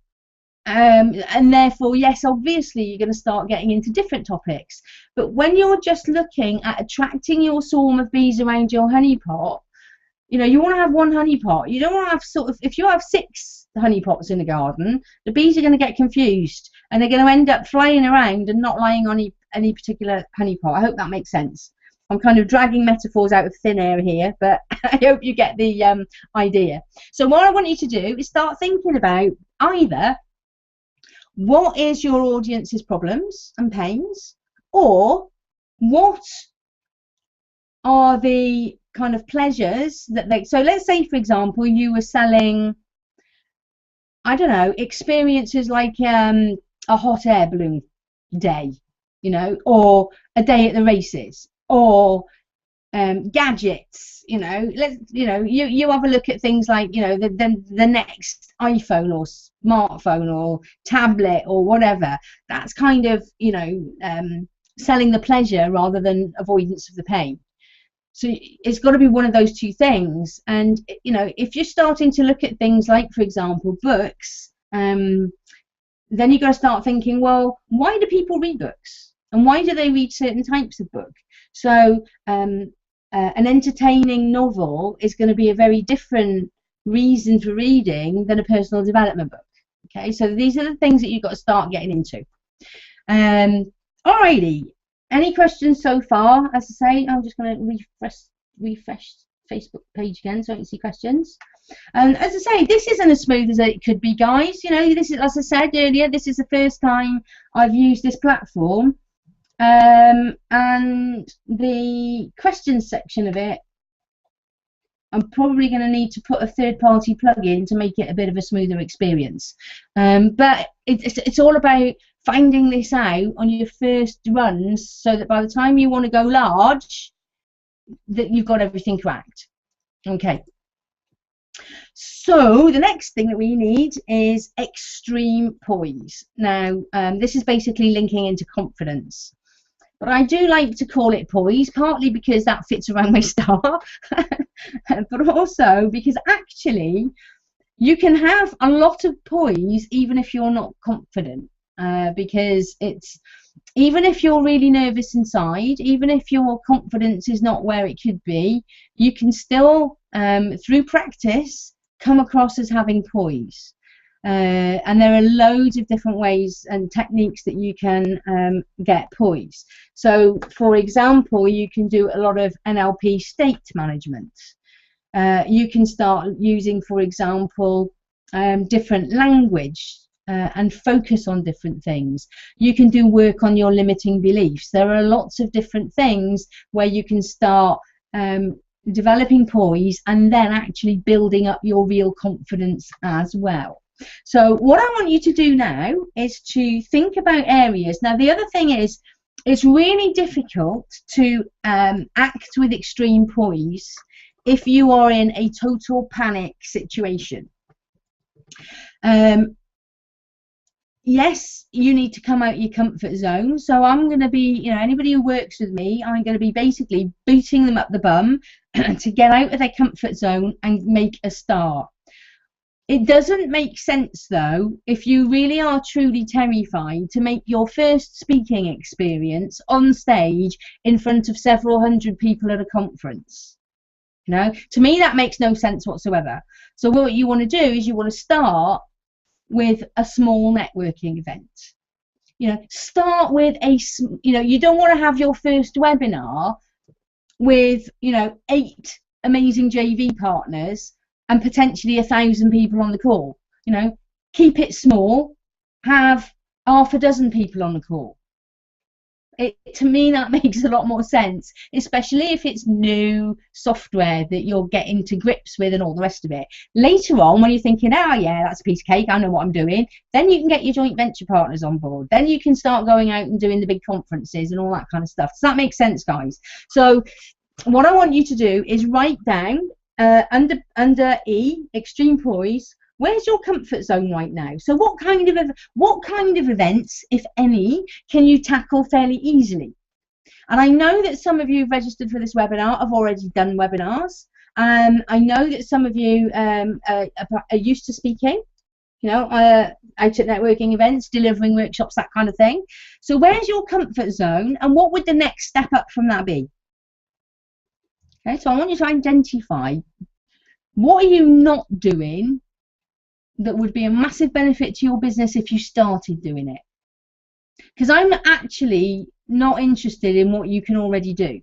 A: And therefore, yes, obviously you're going to start getting into different topics. But when you're just looking at attracting your swarm of bees around your honeypot, you know, you want to have one honeypot. You don't want to have sort of, if you have 6 honeypots in the garden, the bees are going to get confused and they're going to end up flying around and not lying on any particular honeypot. I hope that makes sense. I'm kind of dragging metaphors out of thin air here, but I hope you get the idea. So what I want you to do is start thinking about either what is your audience's problems and pains, or what are the kind of pleasures that they, so let's say for example you were selling, I don't know, experiences like a hot air balloon day, you know, or a day at the races, or gadgets, you know. You have a look at things like, you know, the next iPhone or smartphone or tablet or whatever. That's kind of, you know, selling the pleasure rather than avoidance of the pain. So it's got to be one of those two things. And you know, if you're starting to look at things like, for example, books, then you've got to start thinking, well, why do people read books, and why do they read certain types of book? So an entertaining novel is going to be a very different reason for reading than a personal development book. Okay, so these are the things that you've got to start getting into. Alrighty, any questions so far? As I say, I'm just going to refresh Facebook page again so I can see questions. And as I say, this isn't as smooth as it could be, guys. You know, this is, as I said earlier, this is the first time I've used this platform. And the questions section of it, I'm probably going to need to put a third-party plug-in to make it a bit of a smoother experience. But it's all about finding this out on your first runs, so that by the time you want to go large, that you've got everything cracked. Okay. So the next thing that we need is extreme poise. Now, this is basically linking into confidence. But I do like to call it poise, partly because that fits around my star, but also because actually you can have a lot of poise even if you're not confident, because it's, even if you're really nervous inside, even if your confidence is not where it could be, you can still, through practice, come across as having poise. And there are loads of different ways and techniques that you can get poise. So, for example, you can do a lot of NLP state management. You can start using, for example, different language and focus on different things. You can do work on your limiting beliefs. There are lots of different things where you can start developing poise and then actually building up your real confidence as well. So what I want you to do now is to think about areas. Now, the other thing is, it's really difficult to act with extreme poise if you are in a total panic situation. Yes, you need to come out your comfort zone. So I'm going to be, you know, anybody who works with me, I'm going to be basically booting them up the bum to get out of their comfort zone and make a start. It doesn't make sense, though, if you really are truly terrified, to make your first speaking experience on stage in front of several hundred people at a conference. You know, to me, that makes no sense whatsoever. So what you want to do is you want to start with a small networking event. You know, start with a, you know, you don't want to have your first webinar with, you know, 8 amazing JV partners and potentially 1,000 people on the call. You know, keep it small, have half a dozen people on the call. To me, that makes a lot more sense, especially if it's new software that you're getting to grips with and all the rest of it. Later on, when you're thinking, oh yeah, that's a piece of cake, I know what I'm doing, then you can get your joint venture partners on board. Then you can start going out and doing the big conferences and all that kind of stuff. Does that make sense, guys? So what I want you to do is write down under E, extreme poise, where's your comfort zone right now? So what kind of events, if any, can you tackle fairly easily? And I know that some of you who've registered for this webinar have already done webinars. I know that some of you are used to speaking, you know, out at networking events, delivering workshops, that kind of thing. So where's your comfort zone, and what would the next step up from that be? Okay, so I want you to identify, what are you not doing that would be a massive benefit to your business if you started doing it? Because I'm actually not interested in what you can already do.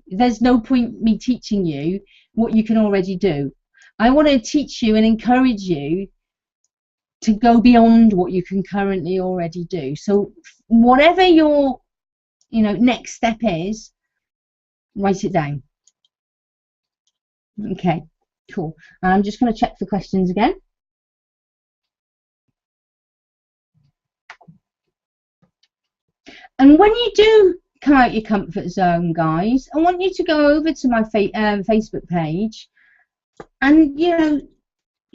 A: There's no point me teaching you what you can already do. I want to teach you and encourage you to go beyond what you can currently already do. So whatever your, you know, next step is, write it down. Okay, cool. I'm just going to check the questions again. And when you do come out your comfort zone, guys, I want you to go over to my Facebook page and, you know,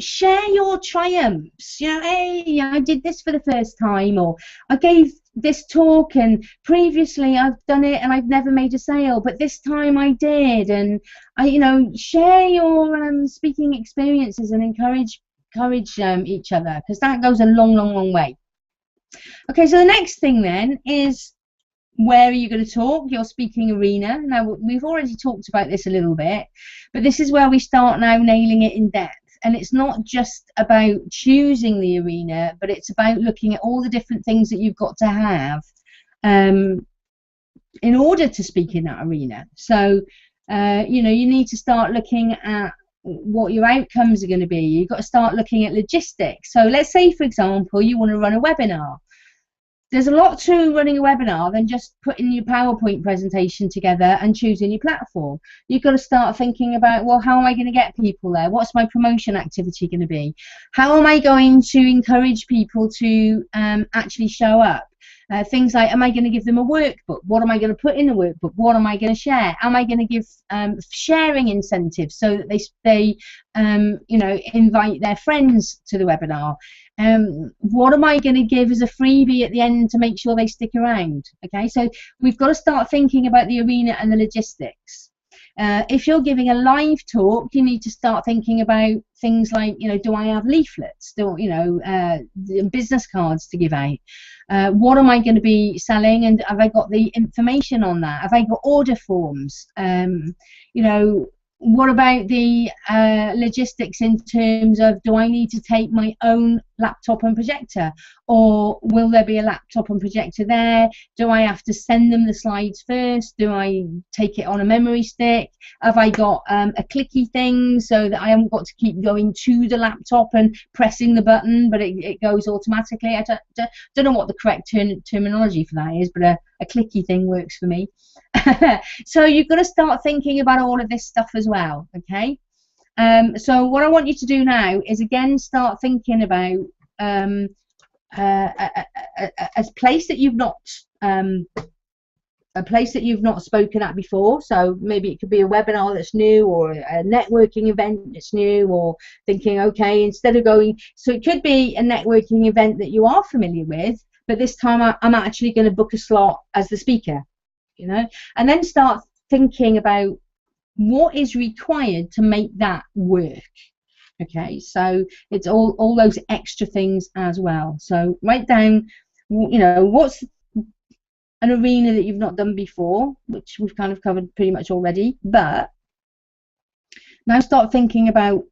A: share your triumphs. You know, hey, I did this for the first time, or I gave this talk and previously I've done it and I've never made a sale, but this time I did. And you know, share your speaking experiences and encourage each other, because that goes a long way. Okay, so the next thing then is, where are you going to talk? Your speaking arena. Now, we've already talked about this a little bit, but this is where we start now nailing it in depth. And it's not just about choosing the arena, but it's about looking at all the different things that you've got to have in order to speak in that arena. So, you know, you need to start looking at what your outcomes are going to be. You've got to start looking at logistics. So let's say, for example, you want to run a webinar. There's a lot to running a webinar than just putting your PowerPoint presentation together and choosing your platform. You've got to start thinking about, well, how am I going to get people there? What's my promotion activity going to be? How am I going to encourage people to actually show up? Things like, am I going to give them a workbook? What am I going to put in the workbook? What am I going to share? Am I going to give sharing incentives so that they you know, invite their friends to the webinar? What am I going to give as a freebie at the end to make sure they stick around? Okay, so we've got to start thinking about the arena and the logistics. If you're giving a live talk, you need to start thinking about things like, you know, do I have leaflets? Do, you know, business cards to give out? What am I going to be selling, and have I got the information on that? Have I got order forms? You know, what about the logistics in terms of, do I need to take my own laptop and projector, or will there be a laptop and projector there? Do I have to send them the slides first? Do I take it on a memory stick? Have I got a clicky thing so that I haven't got to keep going to the laptop and pressing the button, but it goes automatically? I don't know what the correct terminology for that is, but a clicky thing works for me. So you've got to start thinking about all of this stuff as well, okay? So what I want you to do now is again start thinking about a place that you've not spoken at before. So maybe it could be a webinar that's new, or a networking event that's new, or thinking, okay, instead of going, so it could be a networking event that you are familiar with, but this time I'm actually going to book a slot as the speaker, you know, and then start thinking about what is required to make that work. Okay, so it's all those extra things as well. So write down, you know, what's an arena that you've not done before, which we've kind of covered pretty much already, but now start thinking about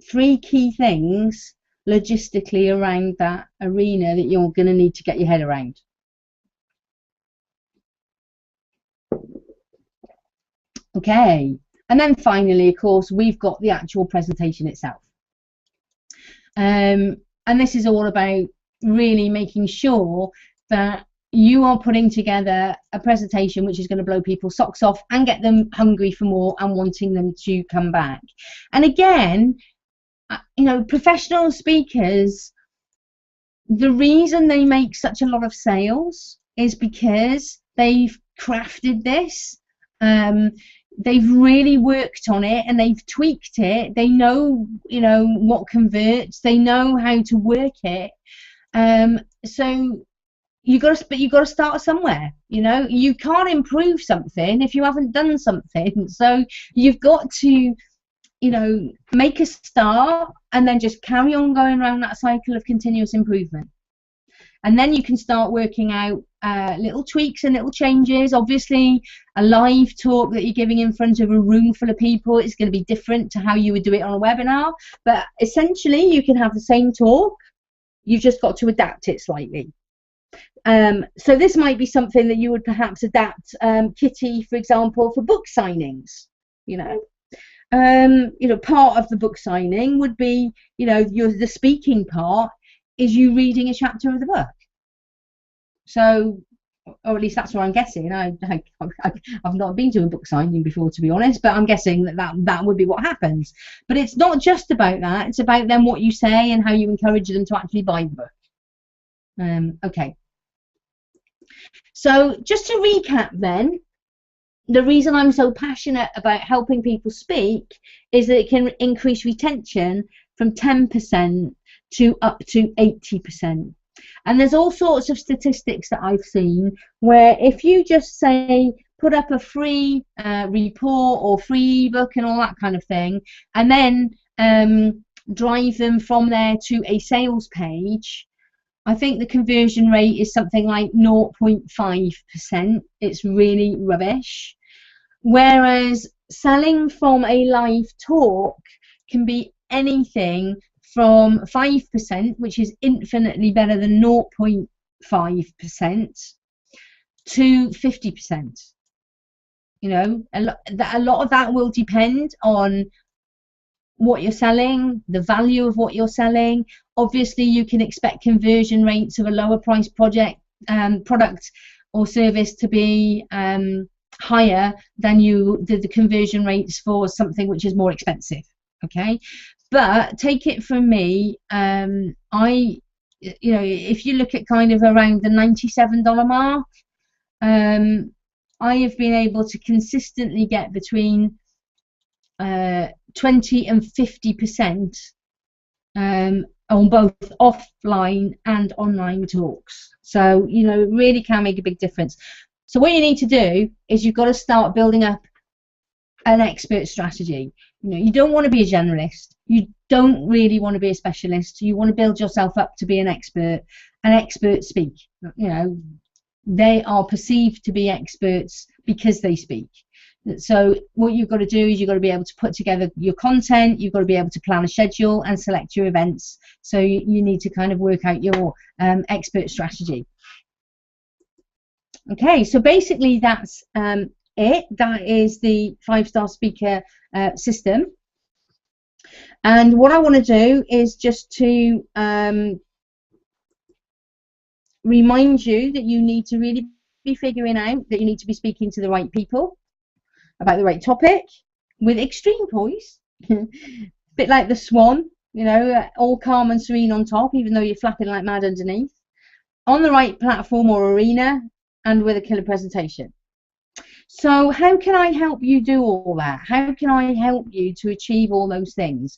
A: 3 key things logistically around that arena that you're going to need to get your head around. Okay, and then finally, of course, we've got the actual presentation itself. And this is all about really making sure that you are putting together a presentation which is going to blow people's socks off and get them hungry for more and wanting them to come back. And again, you know, professional speakers, the reason they make such a lot of sales is because they've crafted this. They've really worked on it and they've tweaked it. They know, you know, what converts. They know how to work it. So you've got to start somewhere. You know, you can't improve something if you haven't done something. So you've got to, you know, make a start and then just carry on going around that cycle of continuous improvement. And then you can start working out little tweaks and little changes. Obviously, a live talk that you're giving in front of a room full of people is going to be different to how you would do it on a webinar. But essentially, you can have the same talk. You've just got to adapt it slightly. So this might be something that you would perhaps adapt, Kitty, for example, for book signings. You know, part of the book signing would be, you know, the speaking part is you reading a chapter of the book. So, or at least that's what I'm guessing. I've not been to a book signing before, to be honest, but I'm guessing that would be what happens. But it's not just about that. It's about then what you say and how you encourage them to actually buy the book. Okay. So just to recap then, the reason I'm so passionate about helping people speak is that it can increase retention from 10% to up to 80%. And there's all sorts of statistics that I've seen where if you just say put up a free report or free ebook and all that kind of thing, and then drive them from there to a sales page, I think the conversion rate is something like 0.5%. It's really rubbish. Whereas selling from a live talk can be anything from 5%, which is infinitely better than 0.5%, to 50%. You know, a lot of that will depend on what you're selling, the value of what you're selling. Obviously, you can expect conversion rates of a lower price product or service to be higher than the conversion rates for something which is more expensive. Okay, but take it from me, you know, if you look at kind of around the $97 mark, I have been able to consistently get between 20 and 50% on both offline and online talks. So, you know, it really can make a big difference. So what you need to do is you've got to start building up an expert strategy. You know, you don't want to be a generalist. You don't really want to be a specialist. You want to build yourself up to be an expert. An expert speak. You know, they are perceived to be experts because they speak. So what you've got to do is you've got to be able to put together your content, you've got to be able to plan a schedule and select your events. So you need to kind of work out your expert strategy. Okay, so basically that's it. That is the 5-star speaker system. And what I want to do is just to remind you that you need to really be figuring out that you need to be speaking to the right people about the right topic with extreme poise. Bit like the swan, you know, all calm and serene on top, even though you're flapping like mad underneath. On the right platform or arena, and with a killer presentation. So how can I help you do all that? How can I help you to achieve all those things?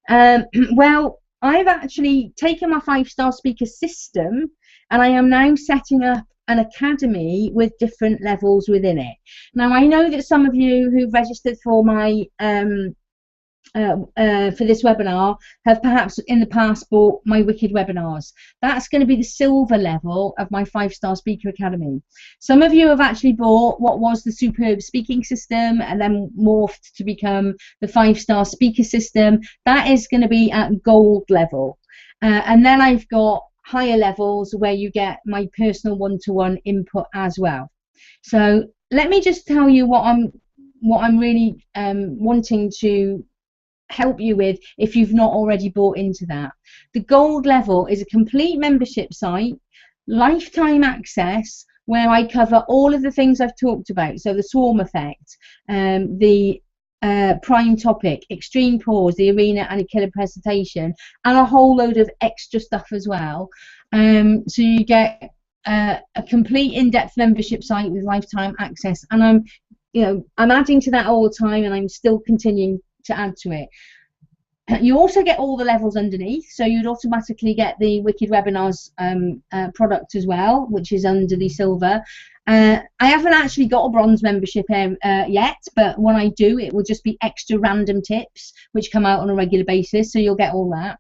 A: Well, I've actually taken my 5-star speaker system and I am now setting up an academy with different levels within it. Now, I know that some of you who've registered for my for this webinar have perhaps in the past bought my Wicked webinars. That's going to be the silver level of my 5-star speaker academy. Some of you have actually bought what was the superb speaking system and then morphed to become the 5-star speaker system. That is going to be at gold level, and then I've got higher levels where you get my personal one-to-one input as well. So let me just tell you what I'm really wanting to help you with if you've not already bought into that. The gold level is a complete membership site, lifetime access, where I cover all of the things I've talked about. So the swarm effect, the prime topic, extreme pause, the arena and a killer presentation, and a whole load of extra stuff as well. So you get a complete in-depth membership site with lifetime access, and I'm adding to that all the time, and I'm still continuing to add to it. You also get all the levels underneath, so you'd automatically get the Wicked Webinars product as well, which is under the silver. I haven't actually got a bronze membership yet, but when I do, it will just be extra random tips which come out on a regular basis, so you'll get all that.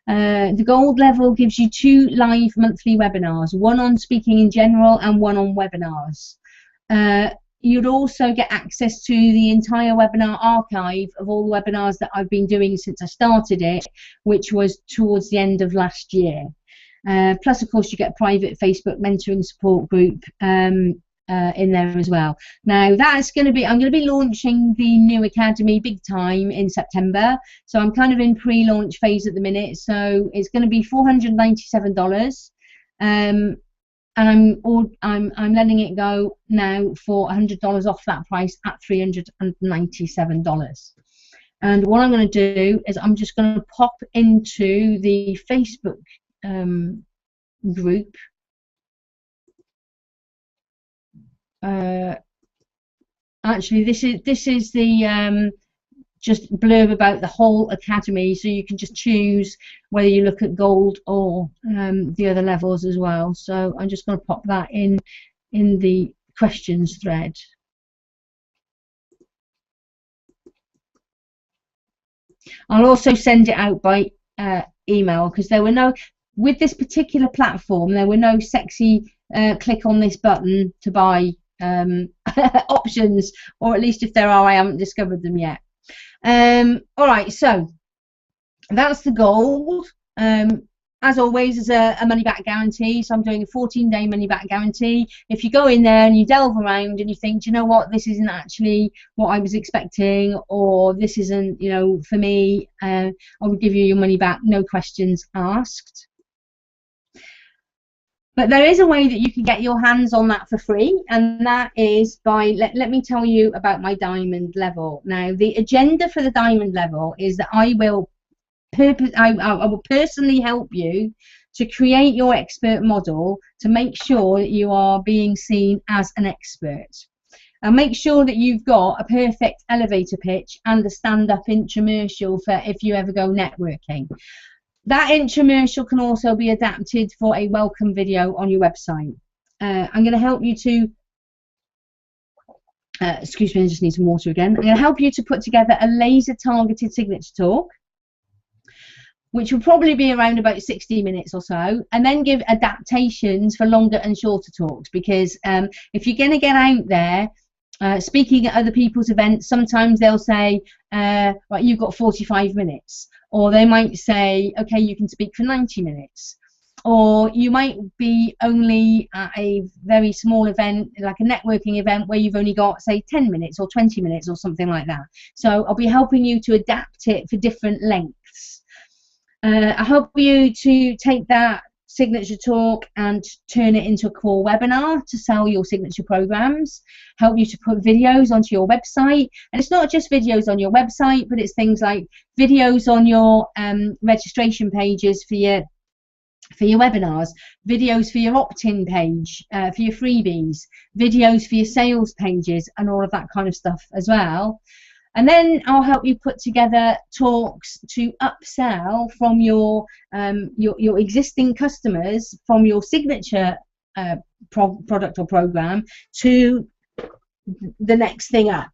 A: The gold level gives you 2 live monthly webinars, one on speaking in general and one on webinars. You'd also get access to the entire webinar archive of all the webinars that I've been doing since I started it, which was towards the end of last year. Plus, of course, you get a private Facebook mentoring support group in there as well. Now, that's going to be, I'm going to be launching the new academy big time in September. So I'm kind of in pre-launch phase at the minute. So it's going to be $497. And I'm letting it go now for $100 off that price at $397. And what I'm going to do is I'm just going to pop into the Facebook group. Actually, this is the just blurb about the whole academy, so you can just choose whether you look at gold or the other levels as well. So I'm just going to pop that in the questions thread. I'll also send it out by email, because there were no, with this particular platform, there were no sexy click on this button to buy options, or at least if there are, I haven't discovered them yet. Alright, so that's the gold. As always, there's a money back guarantee, so I'm doing a 14-day money back guarantee. If you go in there and you delve around and you think, do you know what, this isn't actually what I was expecting, or this isn't, you know, for me, I will give you your money back, no questions asked. But there is a way that you can get your hands on that for free, and that is by, let me tell you about my diamond level. Now, the agenda for the diamond level is that I will personally help you to create your expert model to make sure that you are being seen as an expert. And make sure that you've got a perfect elevator pitch and a stand-up intramural for if you ever go networking. That intramural can also be adapted for a welcome video on your website. I'm going to help you to excuse me, I just need some water again. I'm going to help you to put together a laser targeted signature talk, which will probably be around about 60 minutes or so, and then give adaptations for longer and shorter talks, because if you're going to get out there speaking at other people's events, sometimes they'll say, right, you've got 45 minutes, or they might say, okay, you can speak for 90 minutes. Or you might be only at a very small event, like a networking event, where you've only got, say, 10 minutes or 20 minutes or something like that. So I'll be helping you to adapt it for different lengths. I help you to take that signature talk and turn it into a core webinar to sell your signature programs, help you to put videos onto your website. And it's not just videos on your website, but it's things like videos on your registration pages for your webinars, videos for your opt-in page, for your freebies, videos for your sales pages, and all of that kind of stuff as well. And then I'll help you put together talks to upsell from your existing customers from your signature product or program to the next thing up.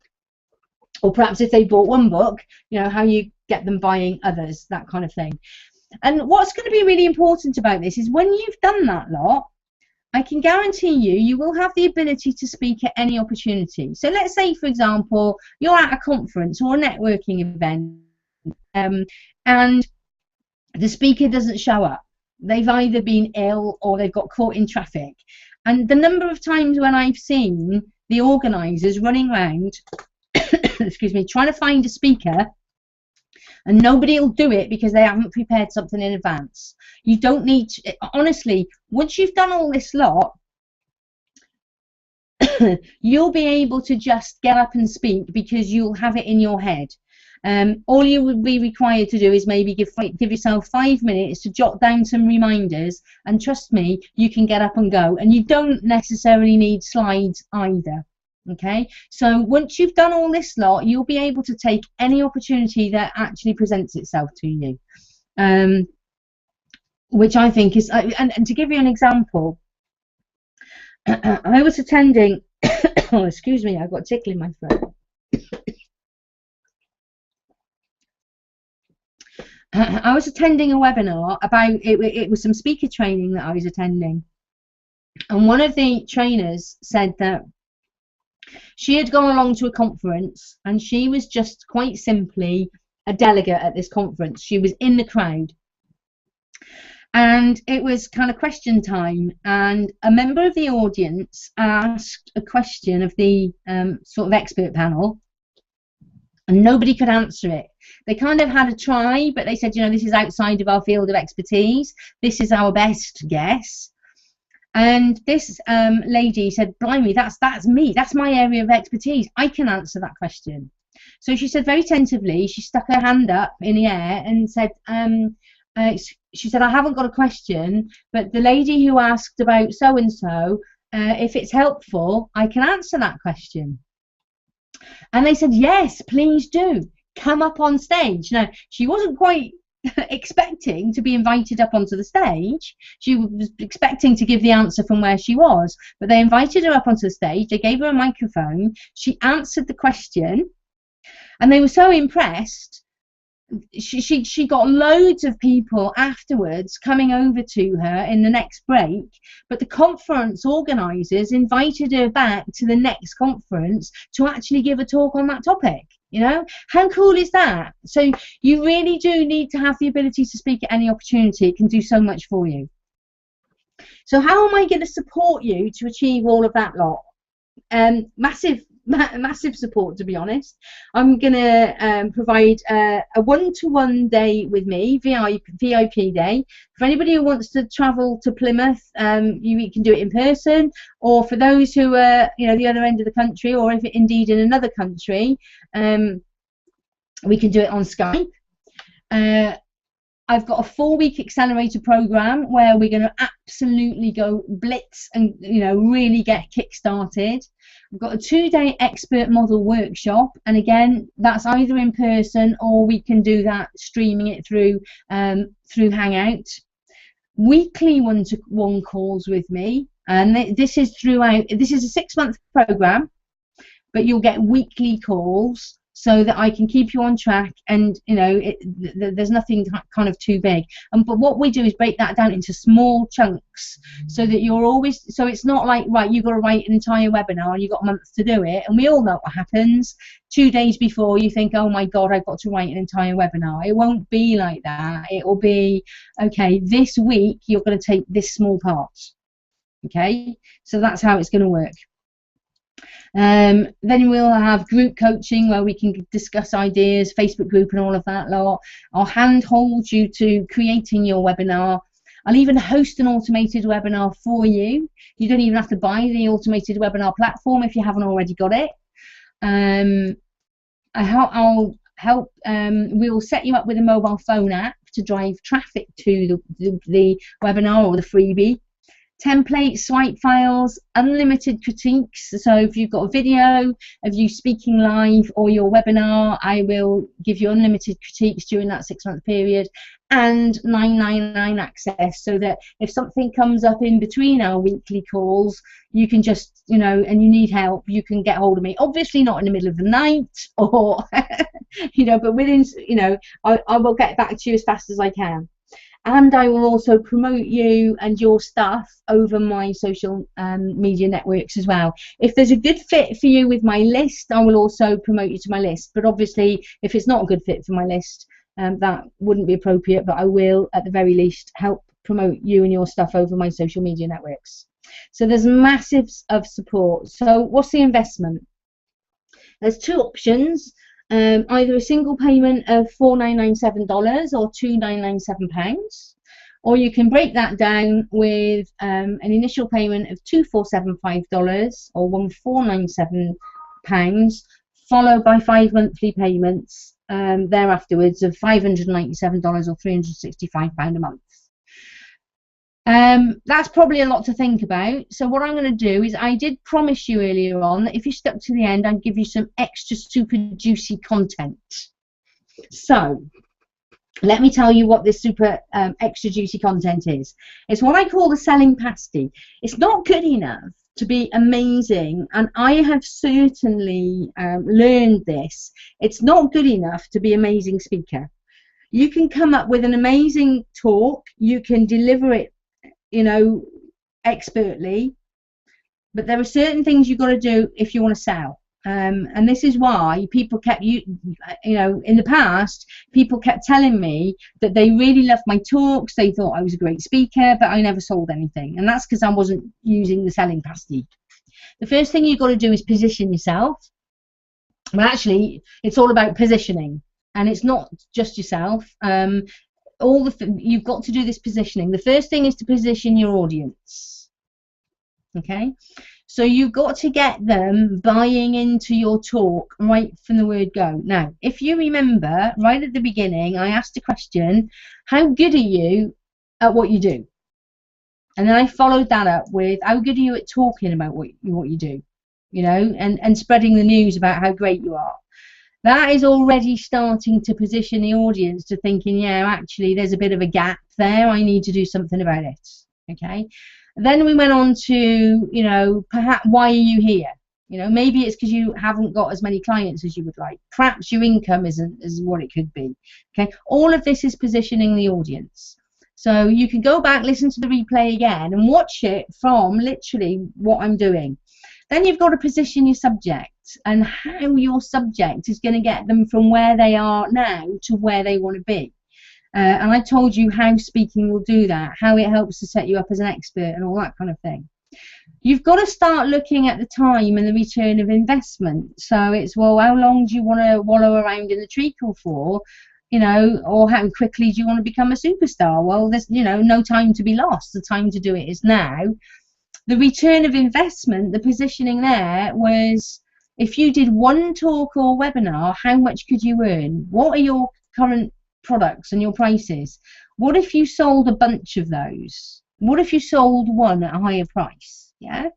A: Or perhaps if they bought one book, you know, how you get them buying others, that kind of thing. And what's going to be really important about this is when you've done that lot, I can guarantee you will have the ability to speak at any opportunity. So let's say, for example, you're at a conference or a networking event and the speaker doesn't show up. They've either been ill or they've got caught in traffic. And the number of times when I've seen the organisers running around, excuse me, trying to find a speaker, and nobody will do it because they haven't prepared something in advance. You don't need to, honestly, once you've done all this lot, you'll be able to just get up and speak because you'll have it in your head. All you would be required to do is maybe give yourself 5 minutes to jot down some reminders, and trust me, you can get up and go. And you don't necessarily need slides either. Okay, so once you've done all this lot, you'll be able to take any opportunity that actually presents itself to you, which I think is, and to give you an example, I was attending, oh, excuse me, I've got a tickle in my throat. I was attending a webinar about, it was some speaker training that I was attending, and one of the trainers said that she had gone along to a conference and she was just quite simply a delegate at this conference. She was in the crowd and it was kind of question time, and a member of the audience asked a question of the sort of expert panel, and nobody could answer it. They kind of had a try, but they said, you know, this is outside of our field of expertise. This is our best guess. And this lady said, blimey, that's me, that's my area of expertise, I can answer that question. So she said very tentatively, she stuck her hand up in the air and said, she said, I haven't got a question, but the lady who asked about so-and-so, if it's helpful, I can answer that question. And they said, yes, please do, come up on stage. Now, she wasn't quite expecting to be invited up onto the stage. She was expecting to give the answer from where she was, but they invited her up onto the stage, they gave her a microphone, she answered the question, and they were so impressed. She got loads of people afterwards coming over to her in the next break, but the conference organisers invited her back to the next conference to actually give a talk on that topic. You know, how cool is that? So you really do need to have the ability to speak at any opportunity. It can do so much for you. So how am I going to support you to achieve all of that lot? Massive support, to be honest. I'm going to provide a one-to-one day with me, VIP day. For anybody who wants to travel to Plymouth, you can do it in person, or for those who are, you know, the other end of the country, or if indeed in another country, we can do it on Skype. I've got a 4-week accelerator program where we're going to absolutely go blitz and, you know, really get kick-started. I've got a 2-day expert model workshop, and again, that's either in person or we can do that streaming it through Hangout. Weekly one-to-one calls with me, and this is throughout. This is a 6-month program. but you'll get weekly calls so that I can keep you on track, and you know there's nothing kind of too big. But what we do is break that down into small chunks so that you're always, so it's not like, right, you've got to write an entire webinar and you've got a month to do it, and we all know what happens. 2 days before you think, oh my god, I've got to write an entire webinar. It won't be like that. It will be, okay, this week you're going to take this small part. Okay, so that's how it's going to work. Then we'll have group coaching where we can discuss ideas, Facebook group and all of that lot. I'll handhold you to creating your webinar. I'll even host an automated webinar for you. You don't even have to buy the automated webinar platform if you haven't already got it. We'll set you up with a mobile phone app to drive traffic to the webinar or the freebie. Templates, swipe files, unlimited critiques. So if you've got a video of you speaking live or your webinar, I will give you unlimited critiques during that 6-month period, and 999 access, so that if something comes up in between our weekly calls, you can just, you know, and you need help, you can get hold of me. Obviously not in the middle of the night or, you know, but within, you know, I will get back to you as fast as I can. And I will also promote you and your stuff over my social media networks as well. If there's a good fit for you with my list, I will also promote you to my list. But obviously, if it's not a good fit for my list, that wouldn't be appropriate. But I will, at the very least, help promote you and your stuff over my social media networks. So there's massive of support. So what's the investment? There's 2 options. Either a single payment of $4,997 or £2,997, or you can break that down with an initial payment of $2,475 or £1,497, followed by 5 monthly payments thereafterwards of $597 or £365 a month. That's probably a lot to think about. So what I'm going to do is, I did promise you earlier on that if you stuck to the end, I'd give you some extra super juicy content. So let me tell you what this super extra juicy content is. It's what I call the selling pasty. It's not good enough to be amazing, and I have certainly learned this. It's not good enough to be an amazing speaker. You can come up with an amazing talk, you can deliver it, you know, expertly, but there are certain things you've got to do if you want to sell. And this is why people kept, you know, in the past, people kept telling me that they really loved my talks, they thought I was a great speaker, but I never sold anything. And that's because I wasn't using the selling pasty. The first thing you've got to do is position yourself. Well, actually, it's all about positioning, and it's not just yourself. You've got to do this positioning. The first thing is to position your audience. Okay, so you've got to get them buying into your talk right from the word go. Now, if you remember, right at the beginning, I asked a question: how good are you at what you do? And then I followed that up with, how good are you at talking about what you do? You know, and spreading the news about how great you are. That is already starting to position the audience to thinking, yeah, actually, there's a bit of a gap there. I need to do something about it. Okay. Then we went on to, you know, perhaps why are you here? You know, maybe it's because you haven't got as many clients as you would like. Perhaps your income isn't as what it could be. Okay. All of this is positioning the audience. So you can go back, listen to the replay again, and watch it from literally what I'm doing. Then you've got to position your subject and how your subject is going to get them from where they are now to where they want to be. And I told you how speaking will do that, how it helps to set you up as an expert and all that kind of thing. You've got to start looking at the time and the return of investment. So it's, well, how long do you want to wallow around in the treacle for? You know, or how quickly do you want to become a superstar? Well, there's, you know, no time to be lost. The time to do it is now. The return of investment, the positioning there was, if you did 1 talk or webinar, how much could you earn? What are your current products and your prices? What if you sold a bunch of those? What if you sold one at a higher price? Yeah,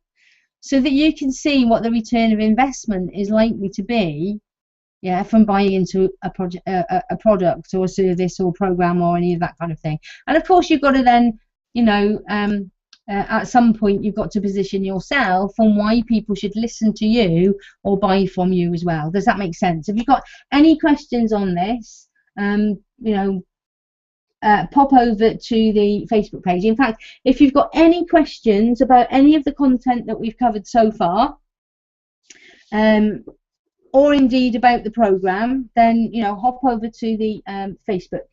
A: so that you can see what the return of investment is likely to be. Yeah, from buying into a product or a service or program or any of that kind of thing. And of course, you've got to then, you know, at some point you've got to position yourself on why people should listen to you or buy from you as well. Does that make sense? If you've got any questions on this, you know, pop over to the Facebook page. In fact, if you've got any questions about any of the content that we've covered so far, or indeed about the program, then, you know, hop over to the Facebook.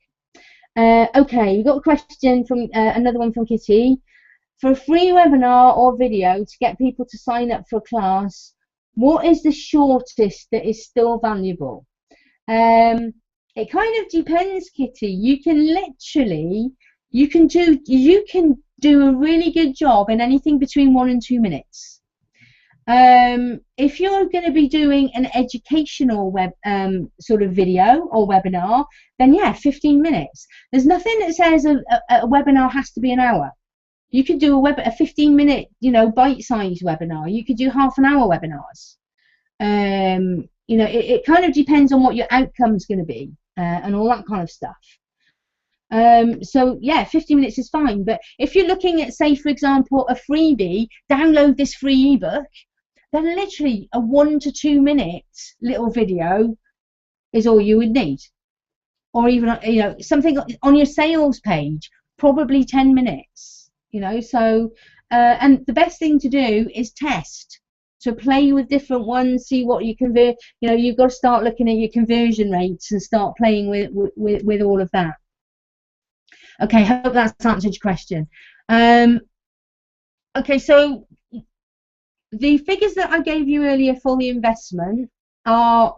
A: Okay, we've got a question from another one from Kitty. For a free webinar or video to get people to sign up for a class, what is the shortest that is still valuable? It kind of depends, Kitty. You can literally, you can do a really good job in anything between 1 and 2 minutes. If you're going to be doing an educational sort of video or webinar, then yeah, 15 minutes. There's nothing that says a webinar has to be an hour. You could do a 15-minute, you know, bite-sized webinar. You could do half-an-hour webinars. You know, it kind of depends on what your outcome's going to be and all that kind of stuff. So yeah, 15 minutes is fine. But if you're looking at, say, for example, a freebie, download this free ebook, then literally a 1 to 2 minute little video is all you would need. Or even, you know, something on your sales page, probably 10 minutes. You know, so and the best thing to do is test. So play with different ones, see what you convert. You know, you've got to start looking at your conversion rates and start playing with all of that. Okay, hope that's answered your question. Okay, so the figures that I gave you earlier for the investment are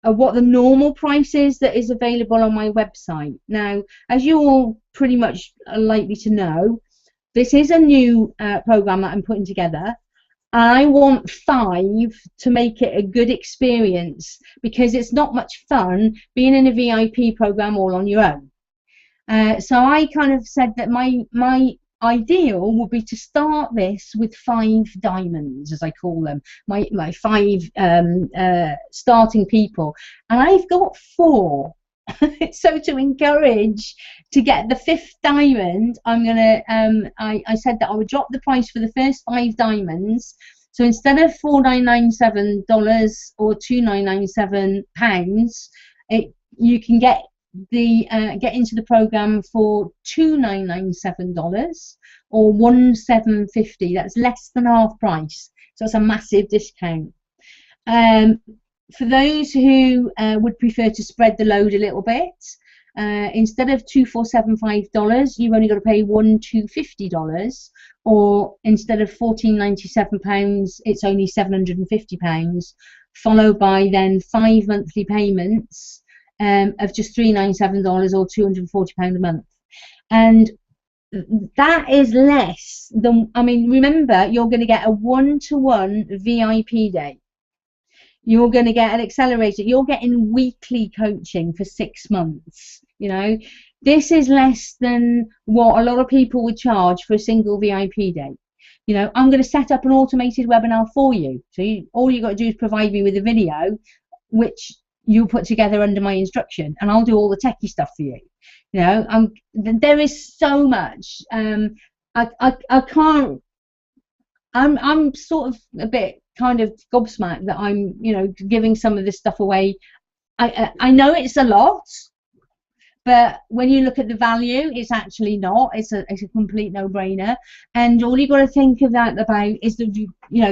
A: what the normal price is that is available on my website. Now, as you all pretty much are likely to know, this is a new program that I'm putting together. I want 5 to make it a good experience, because it's not much fun being in a VIP program all on your own. So I kind of said that my ideal would be to start this with 5 diamonds, as I call them, my 5 starting people, and I've got 4. So to encourage to get the 5th diamond, I'm gonna I said that I would drop the price for the first 5 diamonds. So instead of $4,997 or £2,997, you can get into the program for $2,997 or $1,750. That's less than half price, so it's a massive discount. For those who would prefer to spread the load a little bit, instead of $2,475, you've only got to pay $1,250, or instead of £1,497, it's only £750, followed by then 5 monthly payments of just $397 or £240 a month. And that is less than, I mean, remember, you're going to get a 1-to-1 VIP day. You're going to get an accelerator. You're getting weekly coaching for 6 months. You know, this is less than what a lot of people would charge for a single VIP day. You know, I'm going to set up an automated webinar for you. So all you got to do is provide me with a video, which you put together under my instruction, and I'll do all the techie stuff for you. You know, there is so much. I can't. I'm sort of a bit kind of gobsmacked that I'm, you know, giving some of this stuff away. I know it's a lot, but when you look at the value, it's actually not. It's a complete no-brainer, and all you got to think of that about is the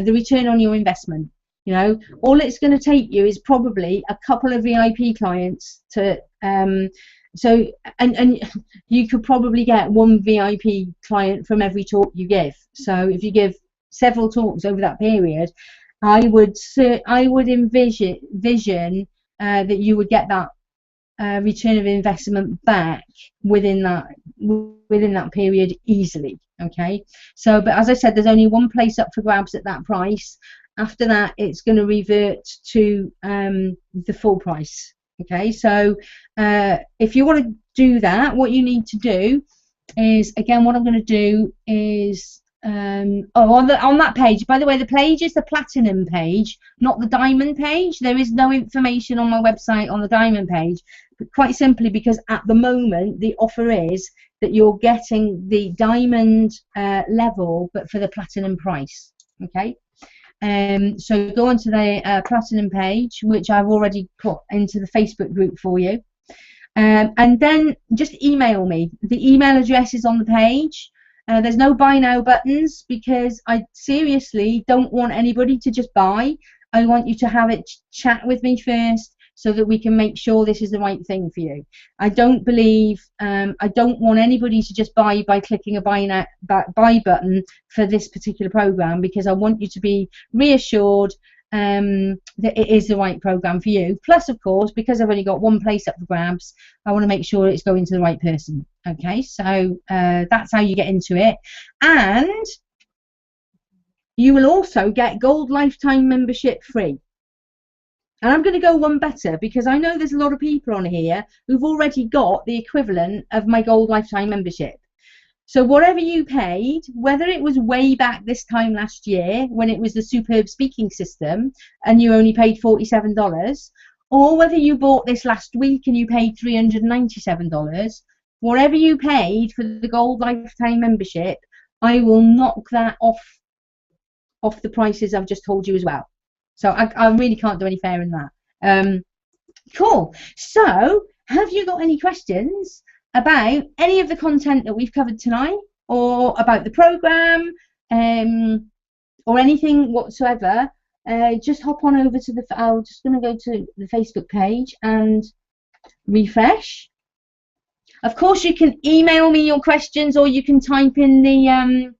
A: return on your investment. You know, all it's going to take you is probably a couple of VIP clients to and you could probably get 1 VIP client from every talk you give. So if you give several talks over that period, I would envision that you would get that return of investment back within that period easily. Okay, so but as I said, there's only 1 place up for grabs at that price. After that, it's going to revert to the full price. Okay, so if you want to do that, what you need to do is, again, what I'm going to do is on that page. By the way, the page is the platinum page, not the diamond page. There is no information on my website on the diamond page, quite simply because at the moment the offer is that you're getting the diamond level, but for the platinum price. Okay. So go onto the platinum page, which I've already put into the Facebook group for you, and then just email me. The email address is on the page. There's no buy now buttons because I seriously don't want anybody to just buy. I want you to have it chat with me first so that we can make sure this is the right thing for you. I don't want anybody to just buy by clicking a buy button for this particular program, because I want you to be reassured that it is the right program for you. Plus, of course, because I've only got one place up for grabs, I want to make sure it's going to the right person. Okay, so that's how you get into it. And you will also get Gold Lifetime Membership free. And I'm going to go one better, because I know there's a lot of people on here who've already got the equivalent of my Gold Lifetime Membership. So whatever you paid, whether it was way back this time last year when it was the Superb Speaking System and you only paid $47, or whether you bought this last week and you paid $397, whatever you paid for the Gold Lifetime Membership, I will knock that off the prices I've just told you as well. So I really can't do any fairer than that. Cool. So have you got any questions about any of the content that we've covered tonight, or about the program, or anything whatsoever? Just hop on over to I'm just going to go to the Facebook page and refresh. Of course, you can email me your questions, or you can type in the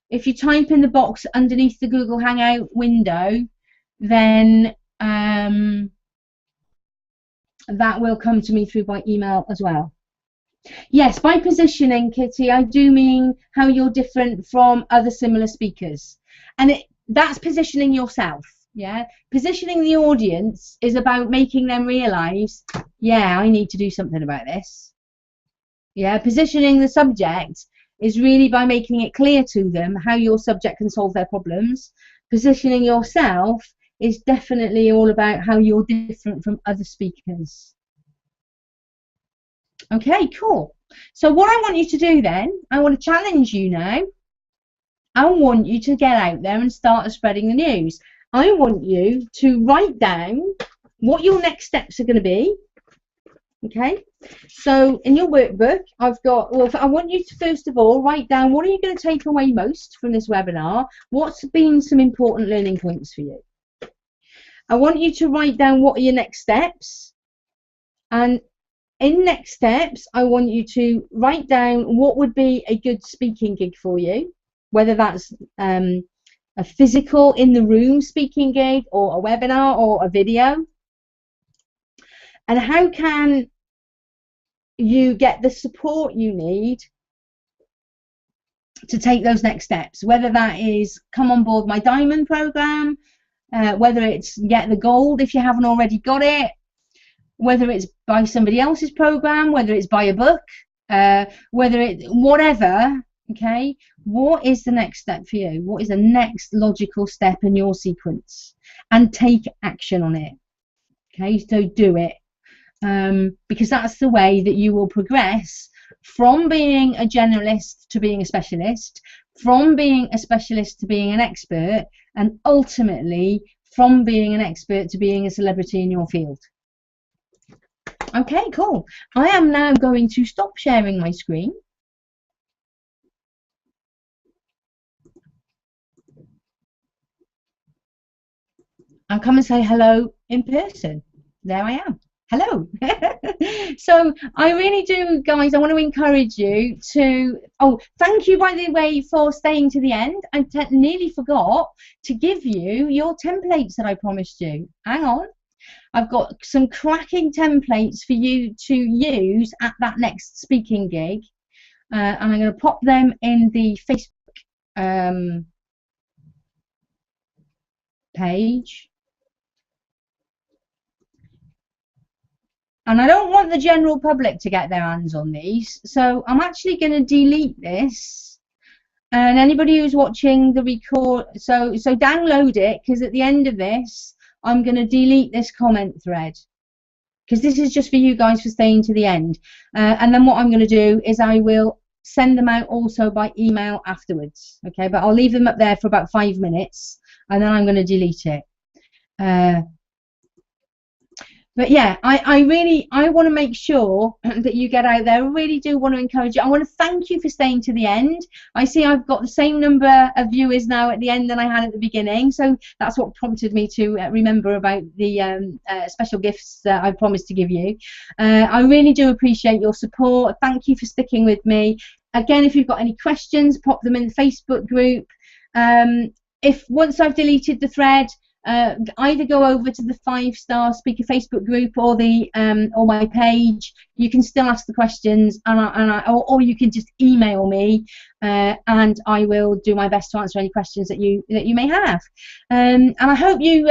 A: if you type in the box underneath the Google Hangout window, then that will come to me through by email as well. Yes, by positioning, Kitty, I do mean how you're different from other similar speakers, and that's positioning yourself. Yeah, positioning the audience is about making them realize, yeah, I need to do something about this. Yeah, positioning the subject is really by making it clear to them how your subject can solve their problems. Positioning yourself is definitely all about how you're different from other speakers. Okay, cool. So what I want you to do then, I want to challenge you now. I want you to get out there and start spreading the news. I want you to write down what your next steps are going to be. Okay, so in your workbook, I've got, well, I want you to first of all write down what are you going to take away most from this webinar, what's been some important learning points for you. I want you to write down what are your next steps, and in next steps, I want you to write down what would be a good speaking gig for you, whether that's a physical in the room speaking gig, or a webinar, or a video. And how can you get the support you need to take those next steps, whether that is come on board my Diamond program, whether it's get the gold if you haven't already got it, whether it's buy somebody else's program, whether it's buy a book, whether it's whatever. Okay, what is the next step for you? What is the next logical step in your sequence? And take action on it. Okay, so do it. Because that's the way that you will progress from being a generalist to being a specialist, from being a specialist to being an expert, and ultimately from being an expert to being a celebrity in your field. Okay, cool. I am now going to stop sharing my screen. I'll come and say hello in person. There I am. Hello. So I really do, guys, I want to encourage you to, oh, thank you, by the way, for staying to the end. I nearly forgot to give you your templates that I promised you. Hang on. I've got some cracking templates for you to use at that next speaking gig. And I'm going to pop them in the Facebook page. And I don't want the general public to get their hands on these, so I'm actually going to delete this. And anybody who's watching the record, so download it, because at the end of this, I'm going to delete this comment thread. because this is just for you guys for staying to the end. And then what I'm going to do is I will send them out also by email afterwards. Okay, but I'll leave them up there for about 5 minutes, and then I'm going to delete it. But yeah, I want to make sure that you get out there. I really do want to encourage you. I want to thank you for staying to the end. I see I've got the same number of viewers now at the end than I had at the beginning, so that's what prompted me to remember about the special gifts that I promised to give you. I really do appreciate your support. Thank you for sticking with me. Again, if you've got any questions, pop them in the Facebook group. If once I've deleted the thread, either go over to the 5-Star Speaker Facebook group or the or my page. You can still ask the questions, or you can just email me, and I will do my best to answer any questions that you may have. And I hope you,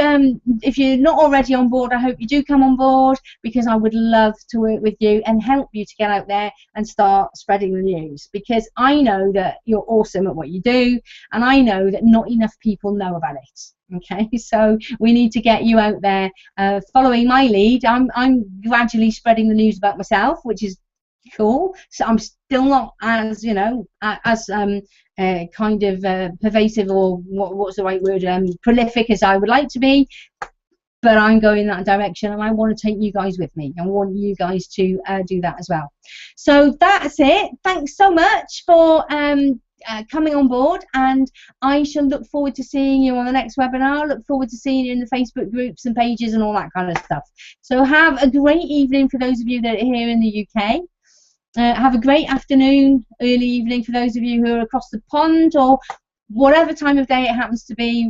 A: if you're not already on board, I hope you do come on board, because I would love to work with you and help you to get out there and start spreading the news, because I know that you're awesome at what you do, and I know that not enough people know about it. Okay, so we need to get you out there following my lead. I'm gradually spreading the news about myself, which is cool. So I'm still not as, you know, as kind of pervasive, or what's the right word, prolific as I would like to be, but I'm going that direction, and I want to take you guys with me. I want you guys to do that as well. So that's it. Thanks so much for coming on board, and I shall look forward to seeing you on the next webinar. Look forward to seeing you in the Facebook groups and pages and all that kind of stuff. So have a great evening for those of you that are here in the UK. Have a great afternoon, early evening for those of you who are across the pond, or whatever time of day it happens to be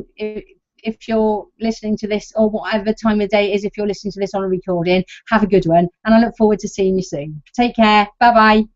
A: if you're listening to this, or whatever time of day it is if you're listening to this on a recording. Have a good one, and I look forward to seeing you soon. Take care. Bye bye.